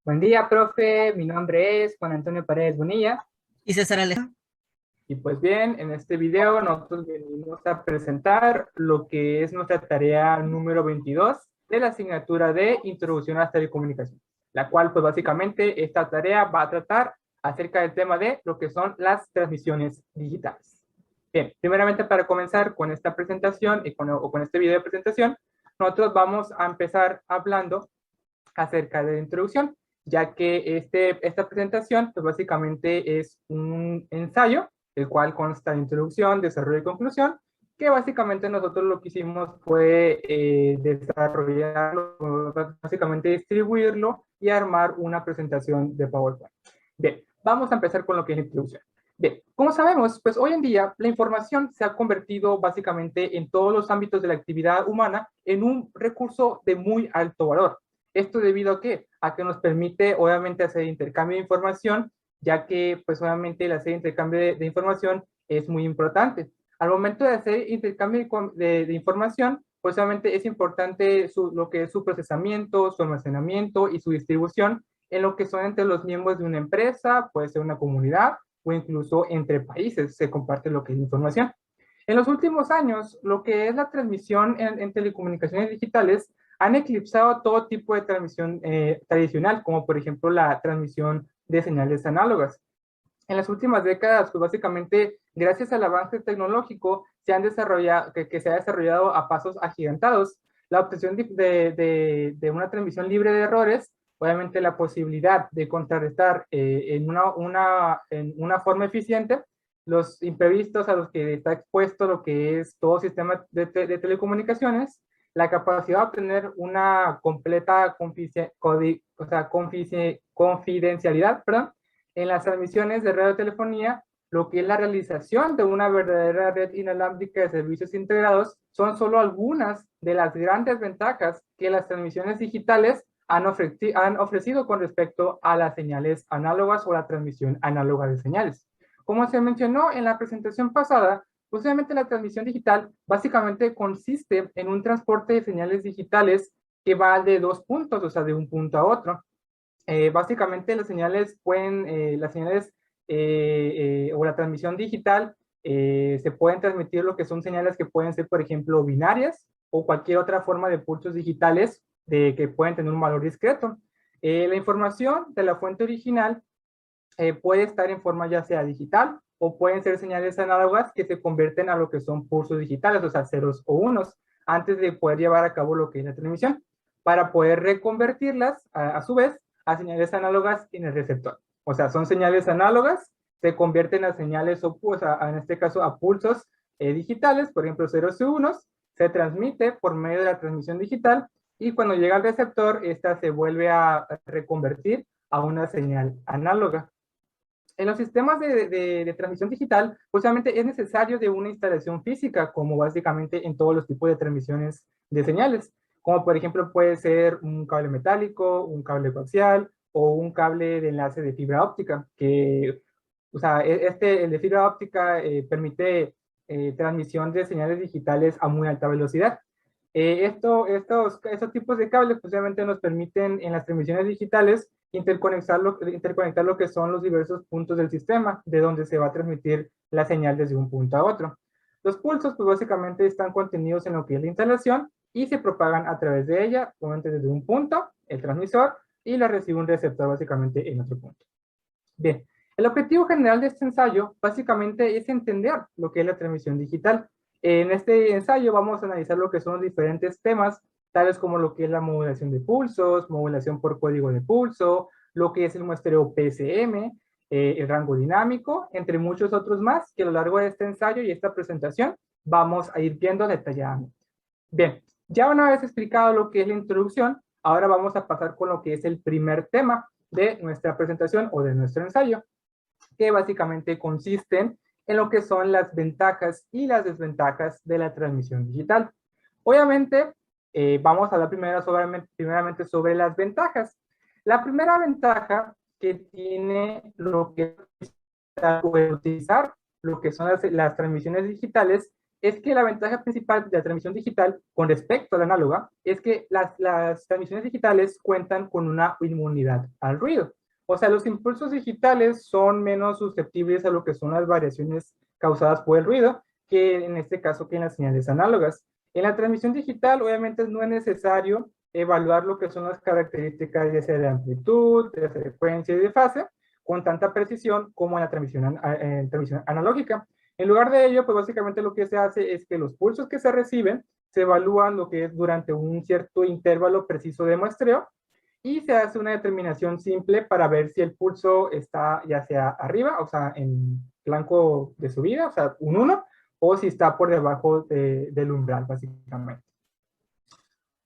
Buen día, profe. Mi nombre es Juan Antonio Paredes Bonilla. Y César Alejandro. Y pues bien, en este video nosotros venimos a presentar lo que es nuestra tarea número 22 de la asignatura de Introducción a las Telecomunicaciones, la cual pues básicamente esta tarea va a tratar acerca del tema de lo que son las transmisiones digitales. Bien, primeramente para comenzar con esta presentación con este video de presentación, nosotros vamos a empezar hablando acerca de la introducción, ya que esta presentación pues básicamente es un ensayo, el cual consta de introducción, desarrollo y conclusión, que básicamente nosotros lo que hicimos fue desarrollarlo, básicamente distribuirlo y armar una presentación de PowerPoint. Bien, vamos a empezar con lo que es la introducción. Bien, como sabemos, pues hoy en día la información se ha convertido básicamente en todos los ámbitos de la actividad humana en un recurso de muy alto valor. ¿Esto debido a qué? A que nos permite, obviamente, hacer intercambio de información, ya que, pues, obviamente, el hacer intercambio de información es muy importante. Al momento de hacer intercambio de información, pues, obviamente, es importante lo que es su procesamiento, su almacenamiento y su distribución en lo que son entre los miembros de una empresa, puede ser una comunidad o incluso entre países se comparte lo que es información. En los últimos años, lo que es la transmisión en telecomunicaciones digitales han eclipsado todo tipo de transmisión tradicional, como por ejemplo la transmisión de señales análogas. En las últimas décadas, pues básicamente, gracias al avance tecnológico, que se ha desarrollado a pasos agigantados. La obtención de una transmisión libre de errores, obviamente la posibilidad de contrarrestar en una forma eficiente los imprevistos a los que está expuesto lo que es todo sistema de telecomunicaciones, la capacidad de obtener una completa confidencialidad, perdón, en las transmisiones de radiotelefonía, lo que es la realización de una verdadera red inalámbrica de servicios integrados, son solo algunas de las grandes ventajas que las transmisiones digitales han ofrecido con respecto a las señales análogas o la transmisión análoga de señales. Como se mencionó en la presentación pasada, pues obviamente la transmisión digital básicamente consiste en un transporte de señales digitales que va de dos puntos, o sea, de un punto a otro. Básicamente las señales o la transmisión digital se pueden transmitir lo que son señales que pueden ser, por ejemplo, binarias o cualquier otra forma de pulsos digitales que pueden tener un valor discreto. La información de la fuente original puede estar en forma ya sea digital o pueden ser señales análogas que se convierten a lo que son pulsos digitales, o sea, ceros o unos, antes de poder llevar a cabo lo que es la transmisión, para poder reconvertirlas a su vez a señales análogas en el receptor. O sea, son señales análogas, se convierten a señales en este caso a pulsos digitales, por ejemplo, ceros y unos, se transmite por medio de la transmisión digital y cuando llega al receptor, esta se vuelve a reconvertir a una señal análoga. En los sistemas de transmisión digital, justamente es necesario de una instalación física, como básicamente en todos los tipos de transmisiones de señales, como por ejemplo puede ser un cable metálico, un cable coaxial o un cable de enlace de fibra óptica, que, o sea, el de fibra óptica permite transmisión de señales digitales a muy alta velocidad. Estos tipos de cables, pues obviamente nos permiten en las transmisiones digitales interconectar lo que son los diversos puntos del sistema, de donde se va a transmitir la señal desde un punto a otro. Los pulsos, pues básicamente están contenidos en lo que es la instalación y se propagan a través de ella, obviamente desde un punto, el transmisor, y la recibe un receptor básicamente en otro punto. Bien, el objetivo general de este ensayo básicamente es entender lo que es la transmisión digital. En este ensayo vamos a analizar lo que son los diferentes temas, tales como lo que es la modulación de pulsos, modulación por código de pulso, lo que es el muestreo PSM, el rango dinámico, entre muchos otros más que a lo largo de este ensayo y esta presentación vamos a ir viendo detalladamente. Bien, ya una vez explicado lo que es la introducción, ahora vamos a pasar con lo que es el primer tema de nuestra presentación o de nuestro ensayo, que básicamente consisten en lo que son las ventajas y las desventajas de la transmisión digital. Obviamente, vamos a hablar primeramente sobre las ventajas. La primera ventaja que tiene lo que es utilizar lo que son las transmisiones digitales es que la ventaja principal de la transmisión digital con respecto a la análoga es que las transmisiones digitales cuentan con una inmunidad al ruido. O sea, los impulsos digitales son menos susceptibles a lo que son las variaciones causadas por el ruido, que en este caso que en las señales análogas. En la transmisión digital, obviamente, no es necesario evaluar lo que son las características ya sea de amplitud, de frecuencia y de fase, con tanta precisión como en la transmisión analógica. En lugar de ello, pues básicamente lo que se hace es que los pulsos que se reciben se evalúan lo que es durante un cierto intervalo preciso de muestreo y se hace una determinación simple para ver si el pulso está ya sea arriba, o sea, en flanco de subida, o sea, un 1, o si está por debajo del umbral, básicamente.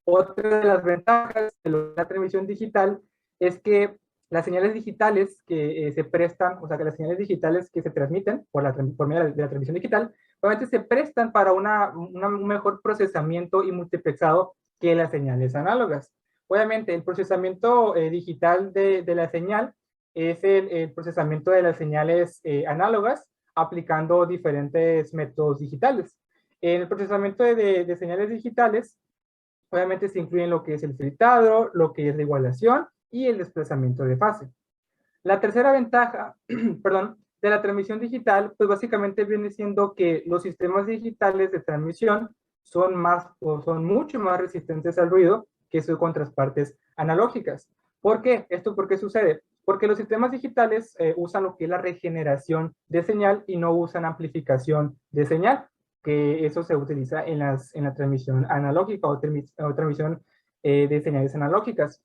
Otra de las ventajas de la transmisión digital es que las señales digitales que se prestan, o sea, que las señales digitales que se transmiten por medio de la transmisión digital, obviamente se prestan para un mejor procesamiento y multiplexado que las señales análogas. Obviamente, el procesamiento digital de la señal es el procesamiento de las señales análogas aplicando diferentes métodos digitales. En el procesamiento de señales digitales, obviamente se incluyen lo que es el filtrado, lo que es la igualación y el desplazamiento de fase. La tercera ventaja, perdón, de la transmisión digital, pues básicamente viene siendo que los sistemas digitales de transmisión son mucho más resistentes al ruido que sus contrapartes analógicas. ¿Por qué? ¿Esto por qué sucede? Porque los sistemas digitales usan lo que es la regeneración de señal y no usan amplificación de señal, que eso se utiliza en la transmisión analógica o transmisión de señales analógicas.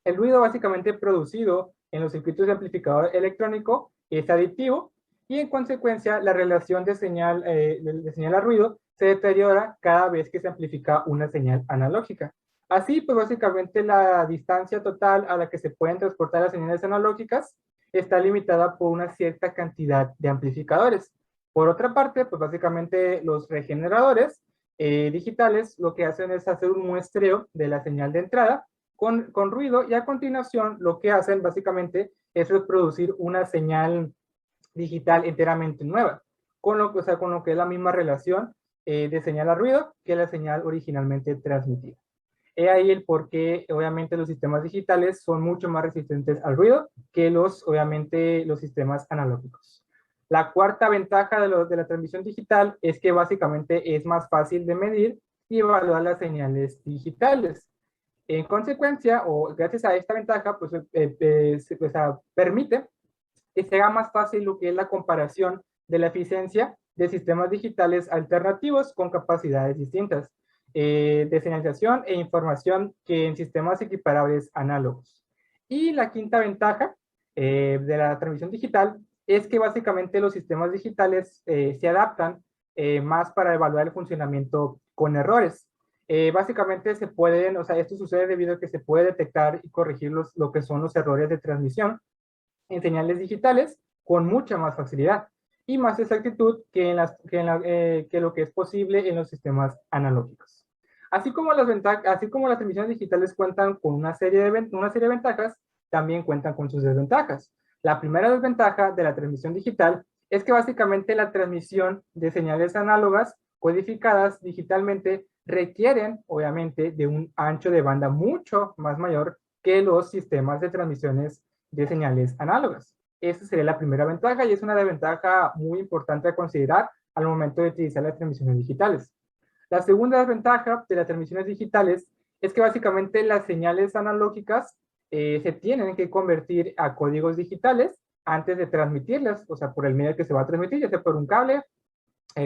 El ruido básicamente producido en los circuitos de amplificador electrónico es aditivo y en consecuencia la relación de señal a ruido se deteriora cada vez que se amplifica una señal analógica. Así, pues básicamente la distancia total a la que se pueden transportar las señales analógicas está limitada por una cierta cantidad de amplificadores. Por otra parte, pues básicamente los regeneradores digitales lo que hacen es hacer un muestreo de la señal de entrada con ruido y a continuación lo que hacen básicamente es reproducir una señal digital enteramente nueva, con lo que es la misma relación de señal a ruido que la señal originalmente transmitida. He ahí el por qué, obviamente, los sistemas digitales son mucho más resistentes al ruido que obviamente, los sistemas analógicos. La cuarta ventaja de la transmisión digital es que básicamente es más fácil de medir y evaluar las señales digitales. En consecuencia, o gracias a esta ventaja, pues, permite que se haga más fácil lo que es la comparación de la eficiencia de sistemas digitales alternativos con capacidades distintas de señalización e información que en sistemas equiparables análogos. Y la quinta ventaja de la transmisión digital es que básicamente los sistemas digitales se adaptan más para evaluar el funcionamiento con errores. Básicamente se pueden, o sea, esto sucede debido a que se puede detectar y corregir lo que son los errores de transmisión en señales digitales con mucha más facilidad y más exactitud que lo que es posible en los sistemas analógicos. Así como las transmisiones digitales cuentan con una serie de ventajas, también cuentan con sus desventajas. La primera desventaja de la transmisión digital es que básicamente la transmisión de señales análogas codificadas digitalmente requieren, obviamente, de un ancho de banda mucho más mayor que los sistemas de transmisiones de señales análogas. Esa sería la primera ventaja y es una desventaja muy importante a considerar al momento de utilizar las transmisiones digitales. La segunda desventaja de las transmisiones digitales es que básicamente las señales analógicas se tienen que convertir a códigos digitales antes de transmitirlas, o sea, por el medio que se va a transmitir, ya sea por un cable,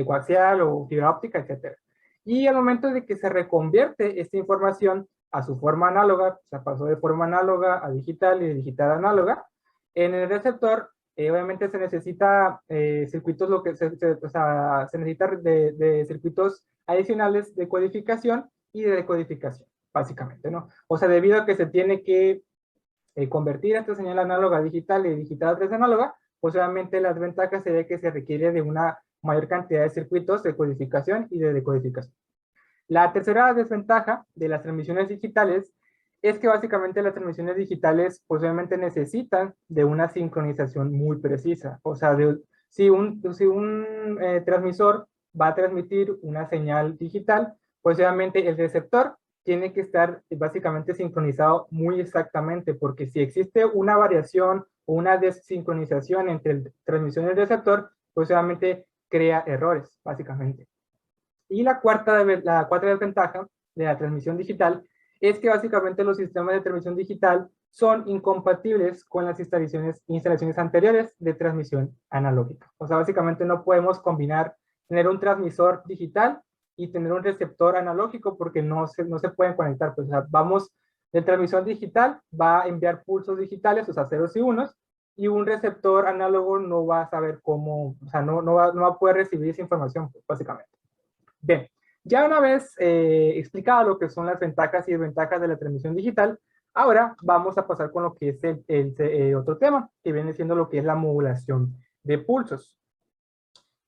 coaxial o fibra óptica, etc. Y al momento de que se reconvierte esta información a su forma análoga, o sea, pasó de forma análoga a digital y de digital a análoga, en el receptor obviamente se necesita circuitos, o sea, se necesita de circuitos adicionales de codificación y de decodificación, básicamente, ¿no? O sea, debido a que se tiene que convertir esta señal análoga a digital y digital a 3 análoga, pues obviamente las ventajas sería que se requiere de una mayor cantidad de circuitos de codificación y de decodificación. La tercera desventaja de las transmisiones digitales es que básicamente las transmisiones digitales pues obviamente necesitan de una sincronización muy precisa. O sea, si un transmisor va a transmitir una señal digital, pues obviamente el receptor tiene que estar básicamente sincronizado muy exactamente, porque si existe una variación o una desincronización entre la transmisión y el receptor, pues obviamente crea errores, básicamente. Y la cuarta desventaja de la transmisión digital es que básicamente los sistemas de transmisión digital son incompatibles con las instalaciones anteriores de transmisión analógica. O sea, básicamente no podemos combinar, tener un transmisor digital y tener un receptor analógico porque no se pueden conectar. Pues, o sea, el transmisor digital va a enviar pulsos digitales, o sea, ceros y unos, y un receptor análogo no va a saber cómo, o sea, no va a poder recibir esa información, pues, básicamente. Bien, ya una vez explicado lo que son las ventajas y desventajas de la transmisión digital, ahora vamos a pasar con lo que es el otro tema, que viene siendo lo que es la modulación de pulsos.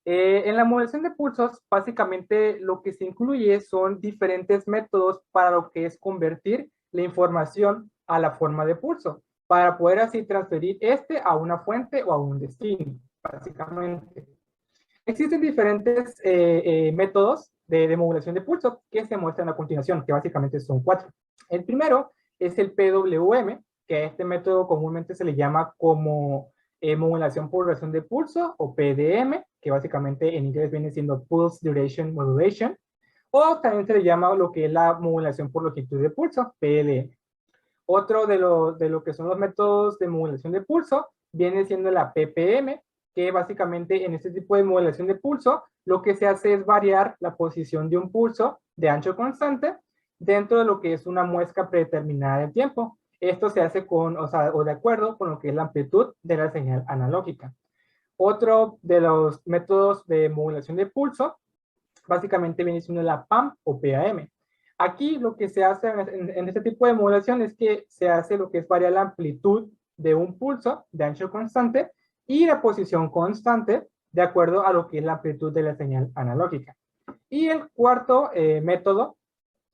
En la modulación de pulsos, básicamente lo que se incluye son diferentes métodos para lo que es convertir la información a la forma de pulso, para poder así transferir a una fuente o a un destino, básicamente. Existen diferentes métodos de modulación de pulso que se muestran a continuación, que básicamente son 4. El primero es el PWM, que a este método comúnmente se le llama como modulación por duración de pulso, o PDM, que básicamente en inglés viene siendo Pulse Duration Modulation, o también se le llama lo que es la modulación por longitud de pulso, PLM. Otro de lo que son los métodos de modulación de pulso viene siendo la PPM, que básicamente en este tipo de modulación de pulso lo que se hace es variar la posición de un pulso de ancho constante dentro de lo que es una muesca predeterminada de tiempo. Esto se hace o de acuerdo con lo que es la amplitud de la señal analógica. Otro de los métodos de modulación de pulso básicamente viene siendo la PAM o PAM. Aquí lo que se hace en este tipo de modulación es que se hace lo que es variar la amplitud de un pulso de ancho constante y la posición constante de acuerdo a lo que es la amplitud de la señal analógica. Y el cuarto método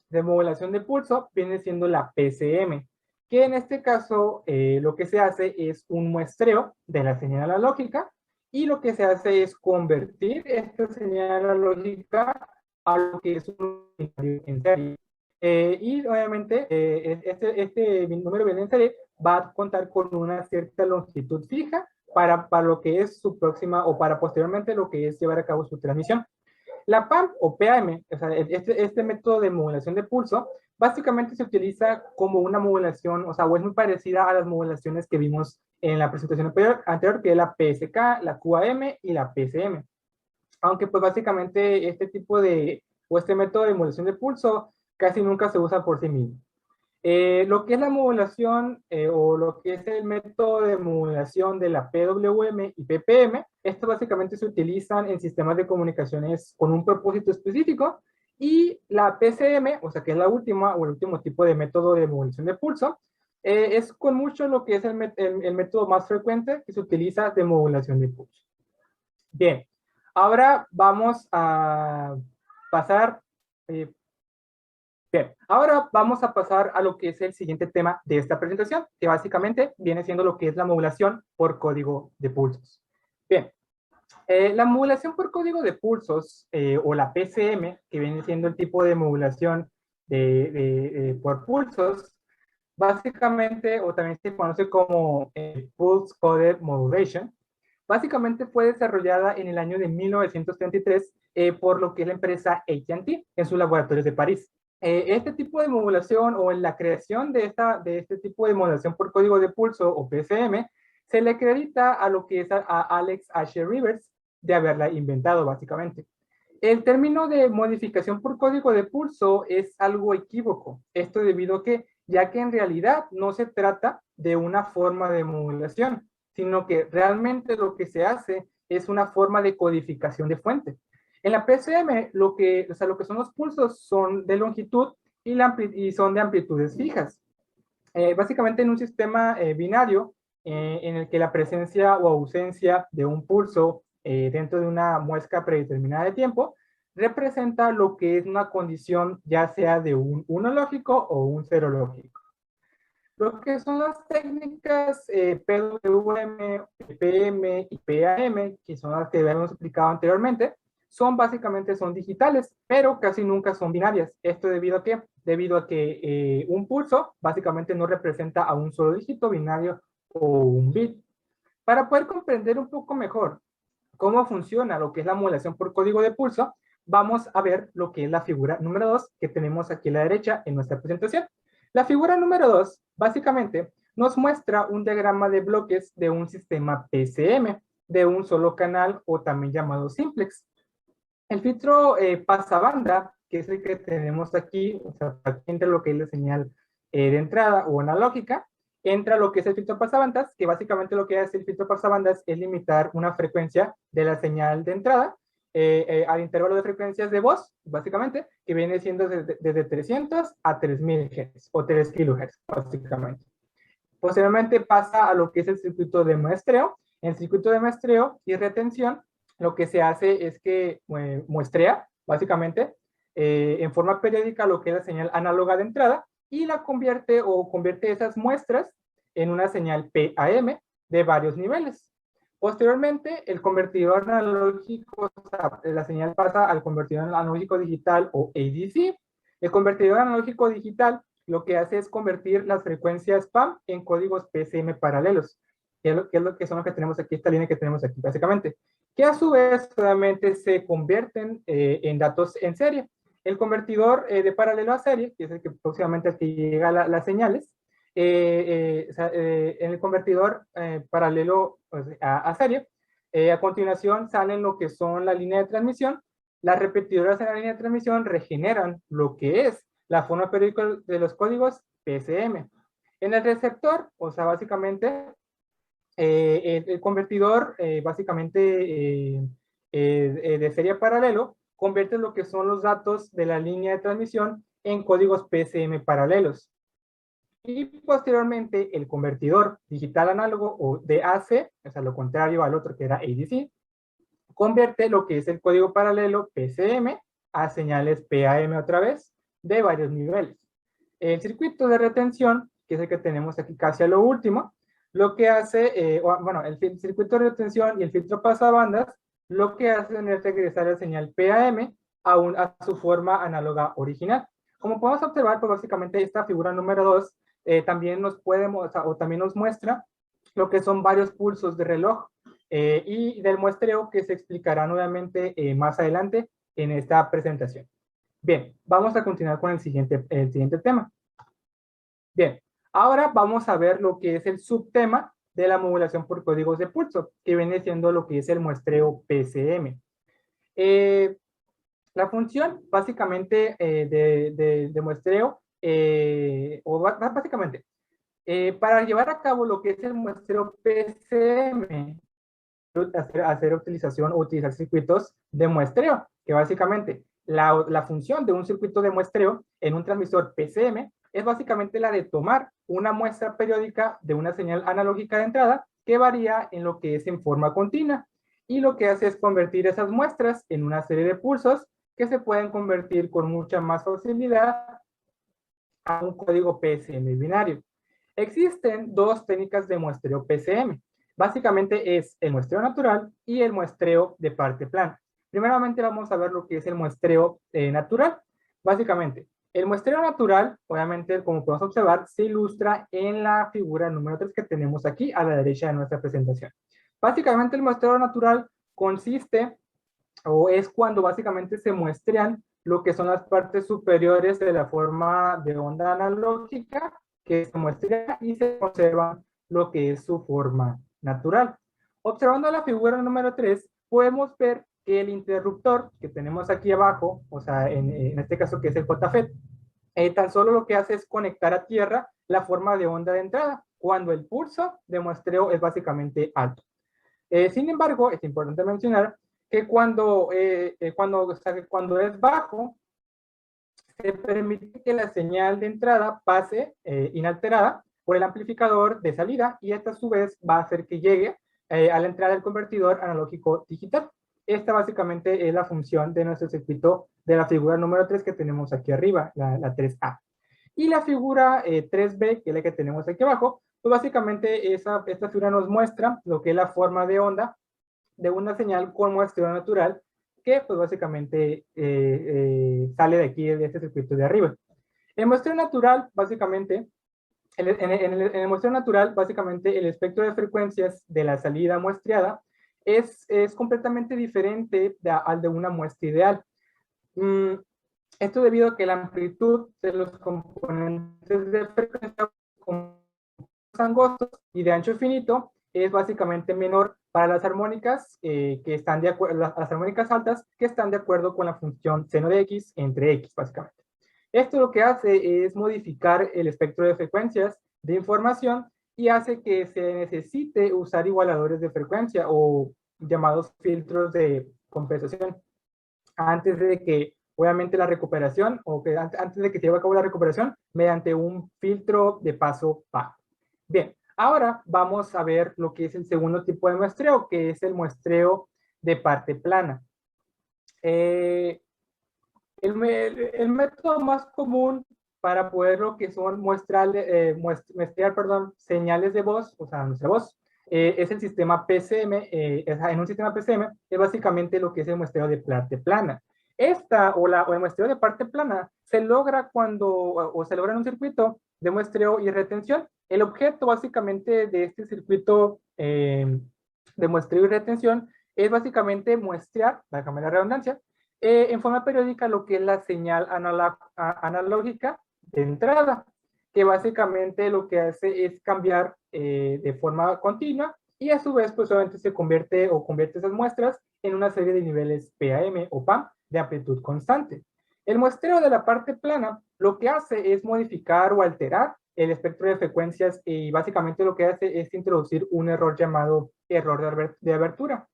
de modulación de pulso viene siendo la PCM, que en este caso lo que se hace es un muestreo de la señal analógica y lo que se hace es convertir esta señal analógica a lo que es un binario en serie. Y obviamente este número binario en serie va a contar con una cierta longitud fija para lo que es su próxima o para posteriormente lo que es llevar a cabo su transmisión. La PAM o PAM, o sea, este método de modulación de pulso, básicamente se utiliza como una modulación, o sea, o es muy parecida a las modulaciones que vimos en la presentación anterior, que es la PSK, la QAM y la PCM. Aunque pues básicamente este método de modulación de pulso casi nunca se usa por sí mismo. Lo que es la modulación o lo que es el método de modulación de la PWM y PPM, estos básicamente se utilizan en sistemas de comunicaciones con un propósito específico, y la PCM, o sea que es la última o el último tipo de método de modulación de pulso, es con mucho lo que es el método más frecuente que se utiliza de modulación de pulso. Bien, ahora vamos a pasar... Bien, ahora vamos a pasar a lo que es el siguiente tema de esta presentación, que básicamente viene siendo lo que es la modulación por código de pulsos. Bien, la modulación por código de pulsos, o la PCM, que viene siendo el tipo de modulación por pulsos, básicamente, o también se conoce como Pulse Coded Modulation, básicamente fue desarrollada en el año de 1933 por lo que es la empresa AT&T en sus laboratorios de París. Este tipo de modulación o en la creación de este tipo de modulación por código de pulso o PCM se le acredita a lo que es a Alex Asher Rivers de haberla inventado básicamente. El término de modificación por código de pulso es algo equívoco. Esto debido a que, ya que en realidad no se trata de una forma de modulación, sino que realmente lo que se hace es una forma de codificación de fuente. En la PCM, lo que son los pulsos son de longitud y son de amplitudes fijas. Básicamente en un sistema binario en el que la presencia o ausencia de un pulso dentro de una muesca predeterminada de tiempo representa lo que es una condición ya sea de un 1 lógico o un 0 lógico. Lo que son las técnicas PWM, PPM y PAM, que son las que habíamos explicado anteriormente, básicamente son digitales, pero casi nunca son binarias. ¿Esto debido a qué? Debido a que un pulso básicamente no representa a un solo dígito binario o un bit. Para poder comprender un poco mejor cómo funciona lo que es la modulación por código de pulso, vamos a ver lo que es la figura número 2 que tenemos aquí a la derecha en nuestra presentación. La figura número 2 básicamente nos muestra un diagrama de bloques de un sistema PCM de un solo canal o también llamado simplex. El filtro pasabanda, que es el que tenemos aquí, o sea, entre lo que es la señal de entrada o analógica, entra lo que es el filtro pasabandas, que básicamente lo que hace el filtro pasabandas es limitar una frecuencia de la señal de entrada al intervalo de frecuencias de voz, básicamente, que viene siendo desde 300 a 3000 Hz o 3 kHz, básicamente. Posteriormente pasa a lo que es el circuito de muestreo. En el circuito de muestreo y retención, lo que se hace es que muestrea, básicamente, en forma periódica lo que es la señal análoga de entrada y la convierte esas muestras en una señal PAM de varios niveles. Posteriormente, el convertidor analógico, o sea, la señal pasa al convertidor analógico digital o ADC. El convertidor analógico digital lo que hace es convertir las frecuencias PAM en códigos PCM paralelos, que es lo que son los que tenemos aquí, esta línea que tenemos aquí, básicamente, que a su vez solamente se convierten en datos en serie. El convertidor de paralelo a serie, que es el que próximamente aquí llega las señales, en el convertidor paralelo pues, a serie, a continuación salen lo que son la línea de transmisión. Las repetidoras en la línea de transmisión regeneran lo que es la forma periódica de los códigos PCM. En el receptor, o sea, básicamente, el convertidor, de serie paralelo, convierte lo que son los datos de la línea de transmisión en códigos PCM paralelos. Y posteriormente, el convertidor digital análogo o DAC, o sea, lo contrario al otro que era ADC, convierte lo que es el código paralelo PCM a señales PAM otra vez, de varios niveles. El circuito de retención, que es el que tenemos aquí casi a lo último, lo que hace, el circuito de retención y el filtro pasabandas, lo que hacen es regresar la señal PAM a su forma análoga original. Como podemos observar, pues básicamente esta figura número 2 también nos también nos muestra lo que son varios pulsos de reloj y del muestreo que se explicará nuevamente más adelante en esta presentación. Bien, vamos a continuar con el siguiente tema. Bien, ahora vamos a ver lo que es el subtema de la modulación por códigos de pulso, que viene siendo lo que es el muestreo PCM. La función básicamente de muestreo, básicamente, para llevar a cabo lo que es el muestreo PCM, hacer utilización o utilizar circuitos de muestreo, que básicamente la función de un circuito de muestreo en un transmisor PCM es básicamente la de tomar una muestra periódica de una señal analógica de entrada que varía en lo que es en forma continua y lo que hace es convertir esas muestras en una serie de pulsos que se pueden convertir con mucha más facilidad a un código PCM binario. Existen dos técnicas de muestreo PCM. Básicamente es el muestreo natural y el muestreo de parte plana. Primeramente vamos a ver lo que es el muestreo natural. Básicamente, el muestreo natural, obviamente, como podemos observar, se ilustra en la figura número 3 que tenemos aquí a la derecha de nuestra presentación. Básicamente, el muestreo natural consiste o es cuando básicamente se muestrean lo que son las partes superiores de la forma de onda analógica que se muestra y se conserva lo que es su forma natural. Observando la figura número 3, podemos ver que el interruptor que tenemos aquí abajo, o sea, en este caso que es el JFET, tan solo lo que hace es conectar a tierra la forma de onda de entrada, cuando el pulso de muestreo es básicamente alto. Sin embargo, es importante mencionar que cuando es bajo, se permite que la señal de entrada pase inalterada por el amplificador de salida y esta a su vez va a hacer que llegue a la entrada del convertidor analógico digital. Esta básicamente es la función de nuestro circuito de la figura número 3 que tenemos aquí arriba, la 3A. Y la figura 3B, que es la que tenemos aquí abajo, pues básicamente esta figura nos muestra lo que es la forma de onda de una señal con muestreo natural que pues básicamente sale de aquí, de este circuito de arriba. El muestreo natural, básicamente, en el muestreo natural, básicamente, el espectro de frecuencias de la salida muestreada es completamente diferente al de una muestra ideal. Esto debido a que la amplitud de los componentes de frecuencia angostos y de ancho finito es básicamente menor para las armónicas que están de acuerdo, las armónicas altas que están de acuerdo con la función seno de x entre x, básicamente. Esto lo que hace es modificar el espectro de frecuencias de información y hace que se necesite usar igualadores de frecuencia o llamados filtros de compensación antes de que, obviamente, la recuperación o que antes de que se lleve a cabo la recuperación mediante un filtro de paso bajo. Bien, ahora vamos a ver lo que es el segundo tipo de muestreo, que es el muestreo de parte plana. El método más común para poder lo que son muestrear, señales de voz, o sea, nuestra voz, es el sistema PCM. En un sistema PCM es básicamente lo que es el muestreo de parte plana. O el muestreo de parte plana se logra se logra en un circuito de muestreo y retención. El objeto básicamente de este circuito de muestreo y retención es básicamente muestrear, déjame la redundancia, en forma periódica lo que es la señal analógica de entrada, que básicamente lo que hace es cambiar de forma continua y a su vez pues obviamente se convierte esas muestras en una serie de niveles PAM o PAM de amplitud constante. El muestreo de la parte plana lo que hace es modificar o alterar el espectro de frecuencias y básicamente lo que hace es introducir un error llamado error de abertura,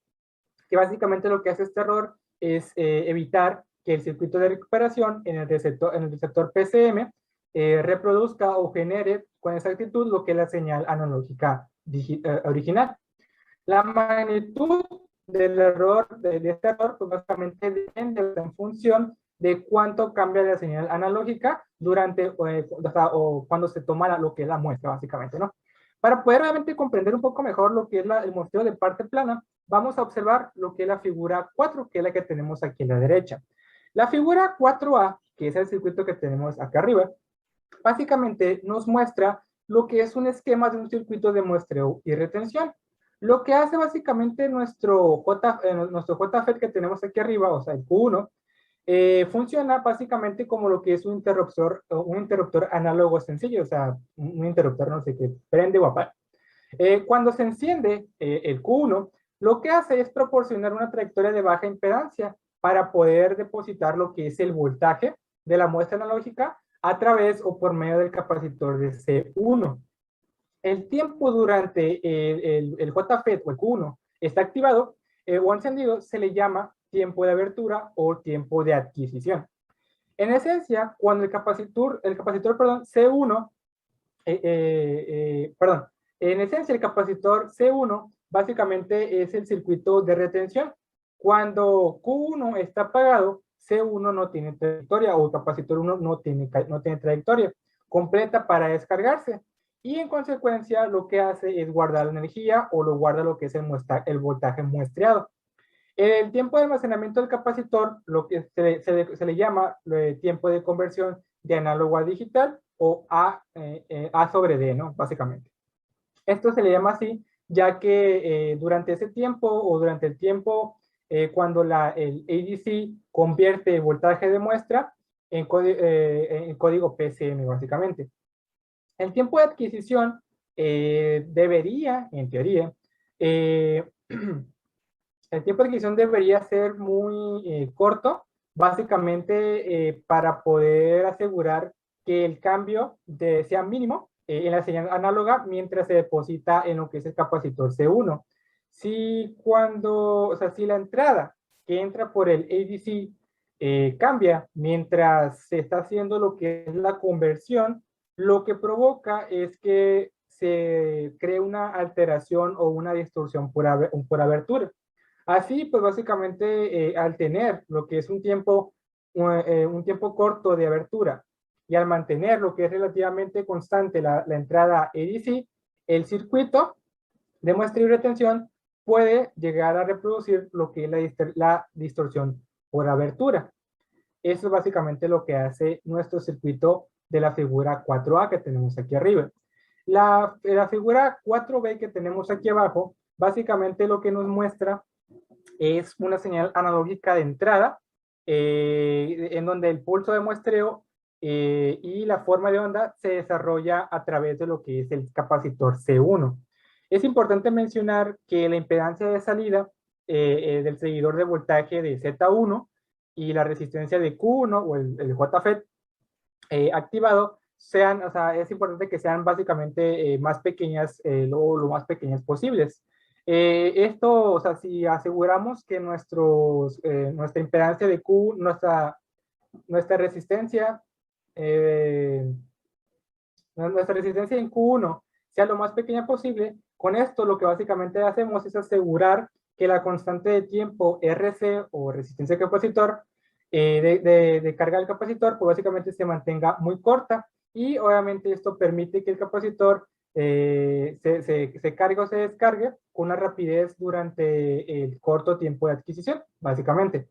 que básicamente lo que hace este error es evitar que el circuito de recuperación en el receptor PCM reproduzca o genere con exactitud lo que es la señal analógica original. La magnitud del error, de este error, pues básicamente depende en función de cuánto cambia la señal analógica durante o cuando se toma lo que es la muestra, básicamente, ¿no? Para poder realmente comprender un poco mejor lo que es el muestreo de parte plana, vamos a observar lo que es la figura 4, que es la que tenemos aquí a la derecha. La figura 4A, que es el circuito que tenemos acá arriba, básicamente nos muestra lo que es un esquema de un circuito de muestreo y retención. Lo que hace básicamente nuestro JFET que tenemos aquí arriba, o sea, el Q1, funciona básicamente como lo que es un interruptor análogo sencillo, o sea, un interruptor no sé qué, prende o apaga. Cuando se enciende el Q1, lo que hace es proporcionar una trayectoria de baja impedancia para poder depositar lo que es el voltaje de la muestra analógica a través o por medio del capacitor de C1. El tiempo durante el JFET o el Q1 está activado o encendido se le llama tiempo de abertura o tiempo de adquisición. En esencia, cuando el capacitor C1, en esencia el capacitor C1 básicamente es el circuito de retención. Cuando Q1 está apagado, C1 no tiene trayectoria o capacitor 1 no tiene trayectoria completa para descargarse. Y en consecuencia lo que hace es guardar la energía o lo guarda lo que es el voltaje muestreado. El tiempo de almacenamiento del capacitor, lo que se le llama tiempo de conversión de análogo a digital o A sobre D, ¿no? Básicamente. Esto se le llama así, ya que durante ese tiempo o durante el tiempo cuando el ADC convierte el voltaje de muestra en código PCM, básicamente. El tiempo de adquisición debería, en teoría, el tiempo de adquisición debería ser muy corto, básicamente para poder asegurar que el cambio sea mínimo en la señal análoga mientras se deposita en lo que es el capacitor C1. Si la entrada que entra por el ADC cambia mientras se está haciendo lo que es la conversión, lo que provoca es que se cree una alteración o una distorsión por abertura. Así, pues básicamente al tener lo que es un tiempo corto de abertura y al mantener lo que es relativamente constante la entrada ADC, el circuito de muestreo y retención puede llegar a reproducir lo que es la distorsión por abertura. Eso es básicamente lo que hace nuestro circuito de la figura 4A que tenemos aquí arriba. La figura 4B que tenemos aquí abajo, básicamente lo que nos muestra es una señal analógica de entrada, en donde el pulso de muestreo y la forma de onda se desarrolla a través de lo que es el capacitor C1. Es importante mencionar que la impedancia de salida del seguidor de voltaje de Z1 y la resistencia de Q1 o el JFET activado sean, o sea, es importante que sean básicamente más pequeñas, lo más pequeñas posibles. Esto, o sea, si aseguramos que nuestra impedancia de Q, nuestra resistencia, nuestra resistencia en Q1 sea lo más pequeña posible, con esto lo que básicamente hacemos es asegurar que la constante de tiempo RC o resistencia del capacitor de carga del capacitor, pues básicamente se mantenga muy corta y obviamente esto permite que el capacitor se cargue o se descargue con una rapidez durante el corto tiempo de adquisición, básicamente.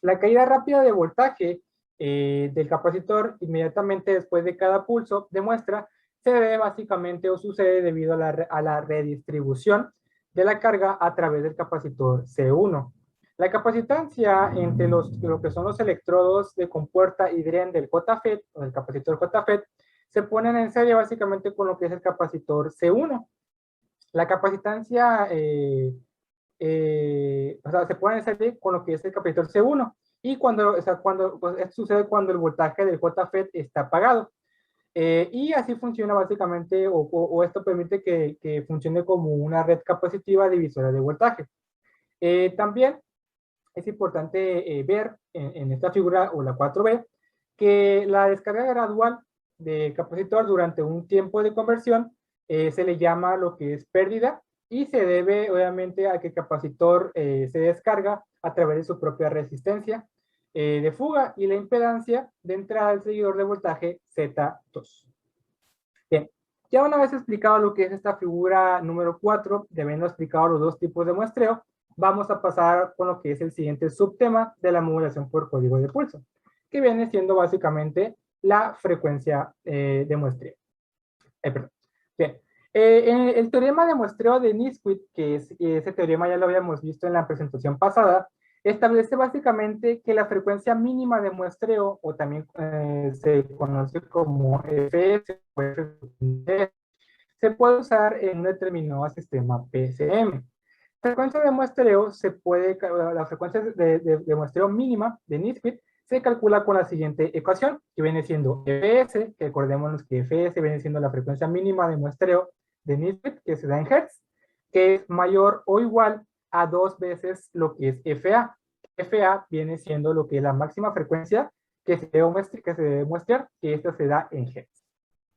La caída rápida de voltaje del capacitor inmediatamente después de cada pulso de muestra se debe básicamente o sucede debido a la redistribución de la carga a través del capacitor C1. La capacitancia entre lo que son los electrodos de compuerta y dren del JFET o del capacitor JFET se ponen en serie básicamente con lo que es el capacitor C1. La capacitancia o sea, se pone en serie con lo que es el capacitor C1 y esto sucede cuando el voltaje del JFET está apagado. Y así funciona básicamente, o esto permite que funcione como una red capacitiva divisora de voltaje. También es importante ver en esta figura, o la 4B, que la descarga gradual del capacitor durante un tiempo de conversión se le llama lo que es pérdida y se debe obviamente a que el capacitor se descarga a través de su propia resistencia de fuga y la impedancia de entrada del seguidor de voltaje Z2. Bien, ya una vez explicado lo que es esta figura número 4, de habiendo explicado los dos tipos de muestreo, vamos a pasar con lo que es el siguiente subtema de la modulación por código de pulso, que viene siendo básicamente la frecuencia de muestreo. Perdón. Bien. El teorema de muestreo de Nisquith, que ese teorema ya lo habíamos visto en la presentación pasada, establece básicamente que la frecuencia mínima de muestreo, o también se conoce como Fs o F, se puede usar en un determinado sistema PCM. La frecuencia de muestreo la frecuencia de muestreo mínima de Nisquith se calcula con la siguiente ecuación, que viene siendo Fs, que recordémonos que Fs viene siendo la frecuencia mínima de muestreo de Nisquith, que se da en Hertz, que es mayor o igual a 2 veces lo que es FA. FA viene siendo lo que es la máxima frecuencia que se debe muestrear, que esta se da en Hertz.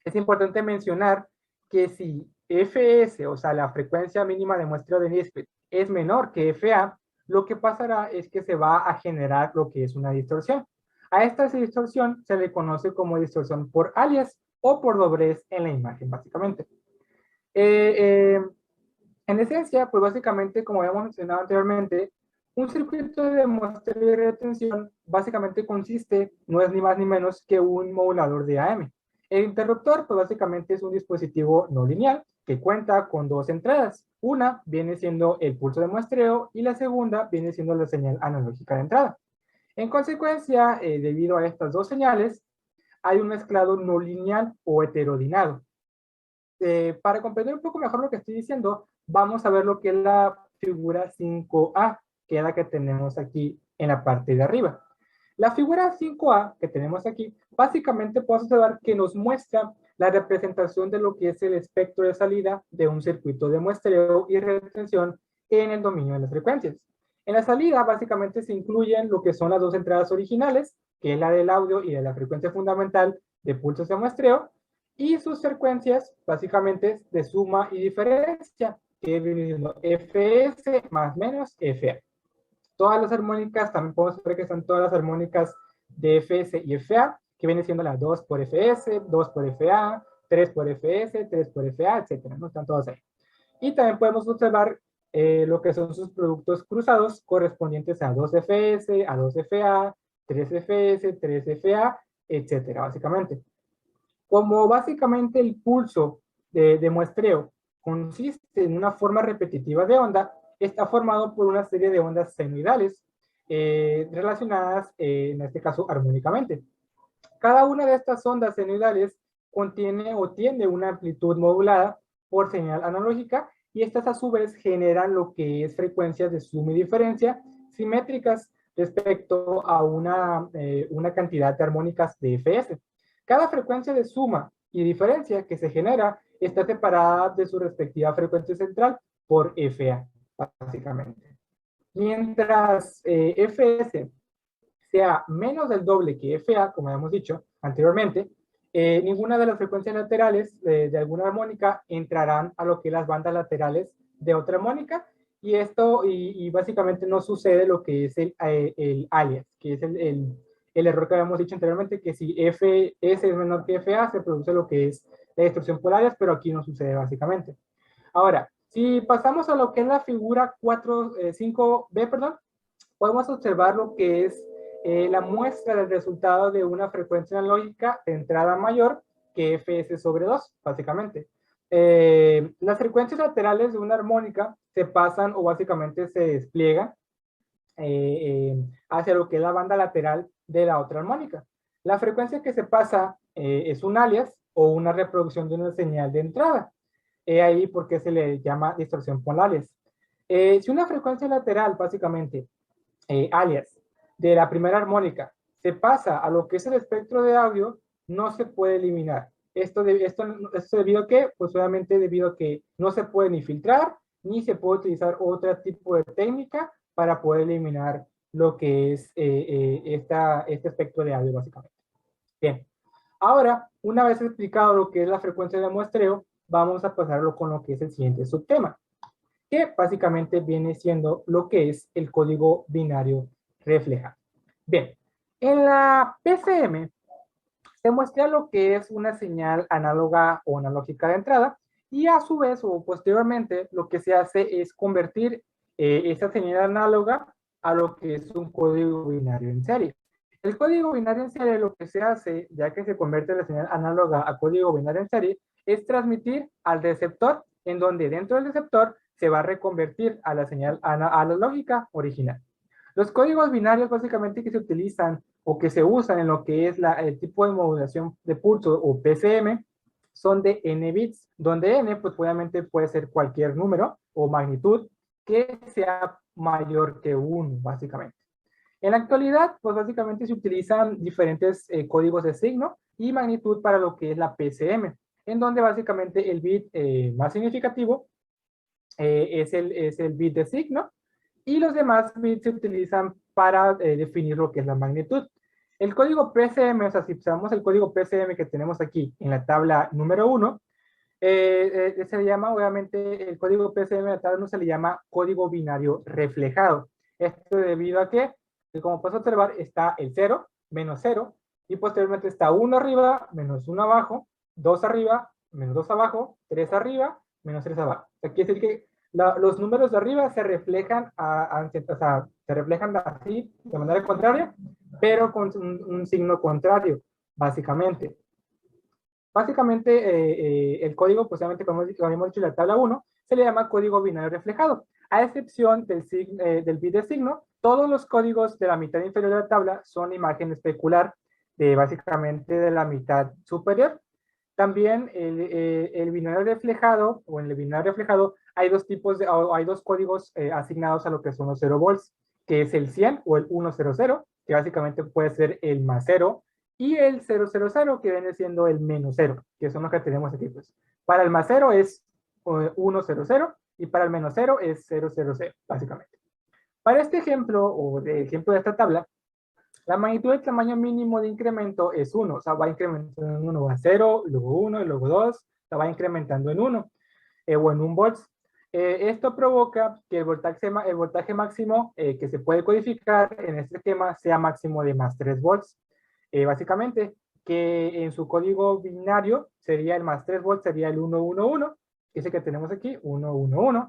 Es importante mencionar que si Fs, o sea, la frecuencia mínima de muestreo de Nisquith, es menor que FA, lo que pasará es que se va a generar lo que es una distorsión. A esta distorsión se le conoce como distorsión por alias o por doblez en la imagen, básicamente. En esencia, pues básicamente, como habíamos mencionado anteriormente, un circuito de muestreo y retención básicamente consiste, no es ni más ni menos que un modulador de AM. El interruptor, pues básicamente es un dispositivo no lineal que cuenta con dos entradas. Una viene siendo el pulso de muestreo y la segunda viene siendo la señal analógica de entrada. En consecuencia, debido a estas dos señales, hay un mezclado no lineal o heterodinado. Para comprender un poco mejor lo que estoy diciendo, vamos a ver lo que es la figura 5A, que es la que tenemos aquí en la parte de arriba. La figura 5A que tenemos aquí, básicamente podemos observar que nos muestra la representación de lo que es el espectro de salida de un circuito de muestreo y retención en el dominio de las frecuencias. En la salida, básicamente se incluyen lo que son las dos entradas originales, que es la del audio y de la frecuencia fundamental de pulsos de muestreo, y sus frecuencias, básicamente, de suma y diferencia, que viene siendo Fs más menos Fa. Todas las armónicas, también podemos ver que están todas las armónicas de Fs y Fa, que viene siendo las 2 por Fs, 2 por Fa, 3 por Fs, 3 por Fa, etc. ¿no? Están todas ahí. Y también podemos observar lo que son sus productos cruzados correspondientes a 2FS, a 2FA, 3FS, 3FA, etcétera, básicamente. Como básicamente el pulso de muestreo consiste en una forma repetitiva de onda, está formado por una serie de ondas senoidales relacionadas, en este caso, armónicamente. Cada una de estas ondas senoidales contiene o tiene una amplitud modulada por señal analógica y estas a su vez generan lo que es frecuencias de suma y diferencia simétricas respecto a una cantidad de armónicas de Fs. Cada frecuencia de suma y diferencia que se genera está separada de su respectiva frecuencia central por Fa, básicamente. Mientras Fs sea menos del doble que Fa, como habíamos dicho anteriormente, ninguna de las frecuencias laterales de alguna armónica entrarán a lo que es las bandas laterales de otra armónica, y esto, y básicamente no sucede lo que es el alias, que es el error que habíamos dicho anteriormente, que si Fs es menor que Fa, se produce lo que es la distorsión por alias, pero aquí no sucede básicamente. Ahora, si pasamos a lo que es la figura 5b, perdón, podemos observar lo que es la muestra del resultado de una frecuencia analógica de entrada mayor que Fs sobre 2, básicamente. Las frecuencias laterales de una armónica se pasan o básicamente se despliegan hacia lo que es la banda lateral de la otra armónica. La frecuencia que se pasa es un alias o una reproducción de una señal de entrada. Ahí porque se le llama distorsión por alias. Si una frecuencia lateral, básicamente, alias, de la primera armónica se pasa a lo que es el espectro de audio, no se puede eliminar. Esto debido a que, pues obviamente debido a que no se puede ni filtrar, ni se puede utilizar otro tipo de técnica para poder eliminar lo que es este espectro de audio, básicamente. Bien, ahora, una vez explicado lo que es la frecuencia de muestreo, vamos a pasarlo con lo que es el siguiente subtema, que básicamente viene siendo lo que es el código binario reflejado. Bien, en la PCM se muestra lo que es una señal análoga o analógica de entrada, y a su vez o posteriormente lo que se hace es convertir esa señal análoga a lo que es un código binario en serie. El código binario en serie lo que se hace, ya que se convierte la señal análoga a código binario en serie, es transmitir al receptor, en donde dentro del receptor se va a reconvertir a la señal analógica original. Los códigos binarios básicamente que se utilizan o que se usan en lo que es el tipo de modulación de pulso o PCM son de n bits, donde n pues obviamente puede ser cualquier número o magnitud que sea mayor que 1, básicamente. En la actualidad, pues básicamente se utilizan diferentes códigos de signo y magnitud para lo que es la PCM, en donde básicamente el bit más significativo es el bit de signo, y los demás bits se utilizan para definir lo que es la magnitud. El código PCM, o sea, si usamos el código PCM que tenemos aquí en la tabla número 1, se le llama, obviamente, el código PCM de la tabla 1 se le llama código binario reflejado. Esto debido a que, como puedes observar, está el 0, menos 0, y posteriormente está 1 arriba, menos 1 abajo, 2 arriba, menos 2 abajo, 3 arriba, menos 3 abajo. O sea, quiere decir que los números de arriba se reflejan, o sea, se reflejan así, de manera contraria, pero con un signo contrario, básicamente. Básicamente, el código, pues obviamente, como habíamos dicho en la tabla 1, se le llama código binario reflejado. A excepción del bit de signo, todos los códigos de la mitad inferior de la tabla son imagen especular básicamente de la mitad superior. También el binario reflejado, o en el binario reflejado, hay dos tipos hay dos códigos asignados a lo que son los 0 volts, que es el 100 o el 100, que básicamente puede ser el más 0, y el 000, que viene siendo el menos 0, que son los que tenemos aquí. Pues. Para el más 0 es 100, y para el menos 0 es 000, básicamente. Para este ejemplo, o de ejemplo de esta tabla, la magnitud del tamaño mínimo de incremento es 1, o sea, va incrementando en 1, va a 0, luego 1, y luego 2, la va incrementando en 1, o en 1 volts. Esto provoca que el voltaje máximo que se puede codificar en este esquema sea máximo de más 3 volts. Básicamente, que en su código binario sería el más 3 volts, sería el 111, que es el que tenemos aquí, 111.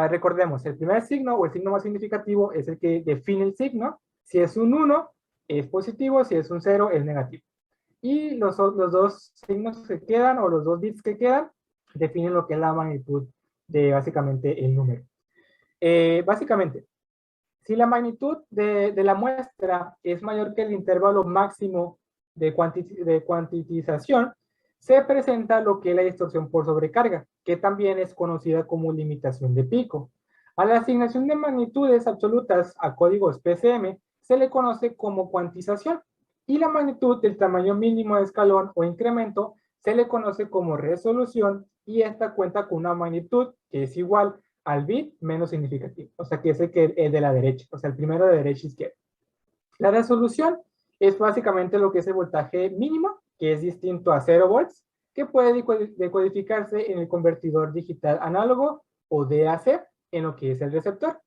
Recordemos, el primer signo o el signo más significativo es el que define el signo. Si es un 1, es positivo, si es un 0, es negativo. Y los dos signos que quedan, o los dos bits que quedan, definen lo que es la magnitud de básicamente el número. Básicamente, si la magnitud de la muestra es mayor que el intervalo máximo de cuantización, se presenta lo que es la distorsión por sobrecarga, que también es conocida como limitación de pico. A la asignación de magnitudes absolutas a códigos PCM se le conoce como cuantización, y la magnitud del tamaño mínimo de escalón o incremento se le conoce como resolución, y esta cuenta con una magnitud que es igual al bit menos significativo, o sea que es el de la derecha, o sea el primero de derecha a izquierda. La resolución es básicamente lo que es el voltaje mínimo, que es distinto a 0 volts, que puede decodificarse en el convertidor digital análogo o DAC, en lo que es el receptor.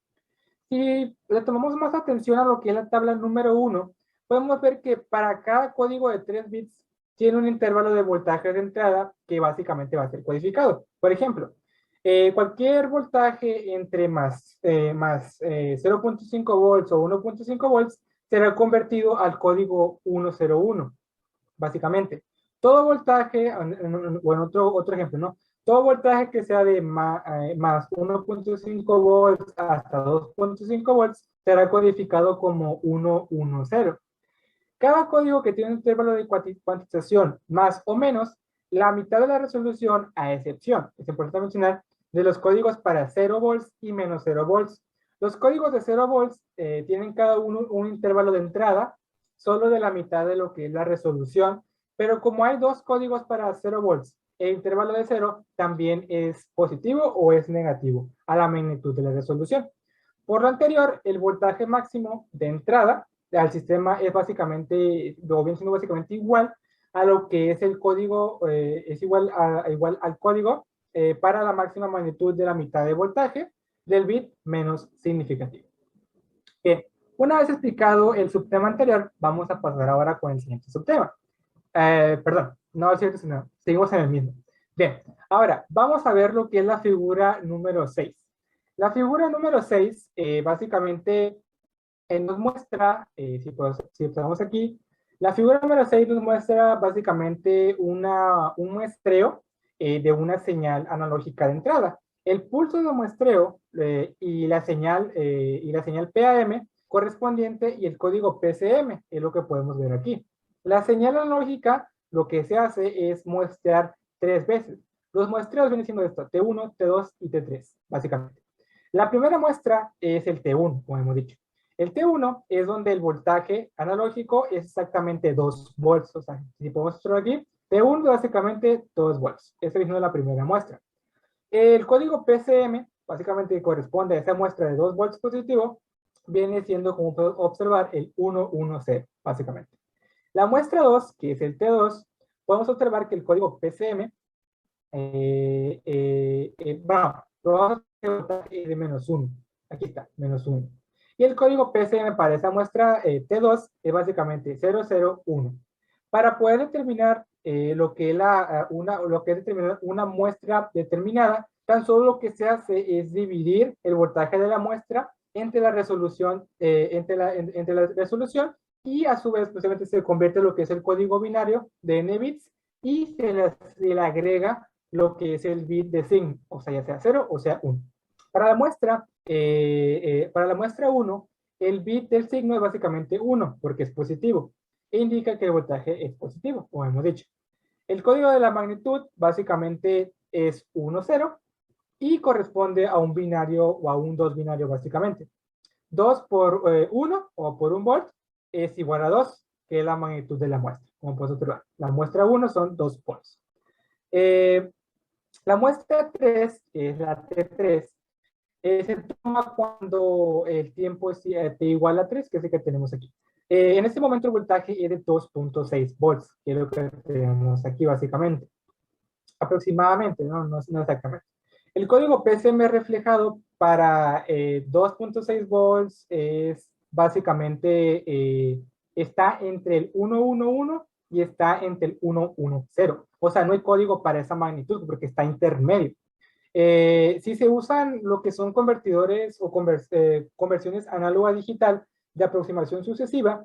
Si le tomamos más atención a lo que es la tabla número 1, podemos ver que para cada código de 3 bits tiene un intervalo de voltaje de entrada que básicamente va a ser codificado. Por ejemplo, cualquier voltaje entre más 0.5 volts o 1.5 volts será convertido al código 101, básicamente. Todo voltaje, bueno, otro ejemplo, ¿no? Todo voltaje que sea de más 1.5 volts hasta 2.5 volts será codificado como 110. Cada código que tiene un intervalo de cuantización más o menos la mitad de la resolución, a excepción, es importante mencionar, de los códigos para 0 volts y menos 0 volts. Los códigos de 0 volts tienen cada uno un intervalo de entrada solo de la mitad de lo que es la resolución, pero como hay dos códigos para 0 volts, el intervalo de 0 también es positivo o es negativo a la magnitud de la resolución. Por lo anterior, el voltaje máximo de entrada al sistema es básicamente, o bien siendo básicamente igual a lo que es el código, es igual al código para la máxima magnitud de la mitad de voltaje del bit menos significativo. Bien, una vez explicado el subtema anterior, vamos a pasar ahora con el siguiente subtema. Perdón, no el siguiente, sino seguimos en el mismo. Bien, ahora vamos a ver lo que es la figura número 6. La figura número 6 básicamente nos muestra, si observamos aquí, la figura número 6 nos muestra básicamente un muestreo de una señal analógica de entrada. El pulso de muestreo y la señal PAM correspondiente y el código PCM es lo que podemos ver aquí. La señal analógica lo que se hace es muestrear 3 veces. Los muestreos vienen siendo esto, T1, T2 y T3, básicamente. La primera muestra es el T1, como hemos dicho. El T1 es donde el voltaje analógico es exactamente 2 volts. O sea, si podemos observar aquí, T1 básicamente 2 volts. Esa es la primera muestra. El código PCM, básicamente corresponde a esa muestra de 2 volts positivo, viene siendo, como podemos observar, el 110, básicamente. La muestra 2, que es el T2, podemos observar que el código PCM, lo vamos a hacer de menos 1. Aquí está, menos 1. Y el código PCM para esa muestra T2 es básicamente 001. Para poder determinar lo que es determinar una muestra determinada, tan solo lo que se hace es dividir el voltaje de la muestra entre la resolución, entre la resolución, y a su vez posiblemente se convierte en lo que es el código binario de n bits y se le agrega lo que es el bit de signo, o sea, ya sea 0 o sea 1. Para la muestra 1, el bit del signo es básicamente 1, porque es positivo, e indica que el voltaje es positivo, como hemos dicho. El código de la magnitud básicamente es 1, 0, y corresponde a un binario o a un 2 binario básicamente. 2 por 1 o por 1 volt es igual a 2, que es la magnitud de la muestra. Como puedes observar, la muestra 1 son 2 volts. La muestra 3, que es la T3, se toma cuando el tiempo es t igual a 3, que es el que tenemos aquí. En este momento el voltaje es de 2.6 volts, que es lo que tenemos aquí básicamente. Aproximadamente, no exactamente. El código PCM reflejado para 2.6 volts es básicamente, está entre el 111 y está entre el 110. O sea, no hay código para esa magnitud porque está intermedio. Si se usan lo que son convertidores o conversiones análoga a digital de aproximación sucesiva,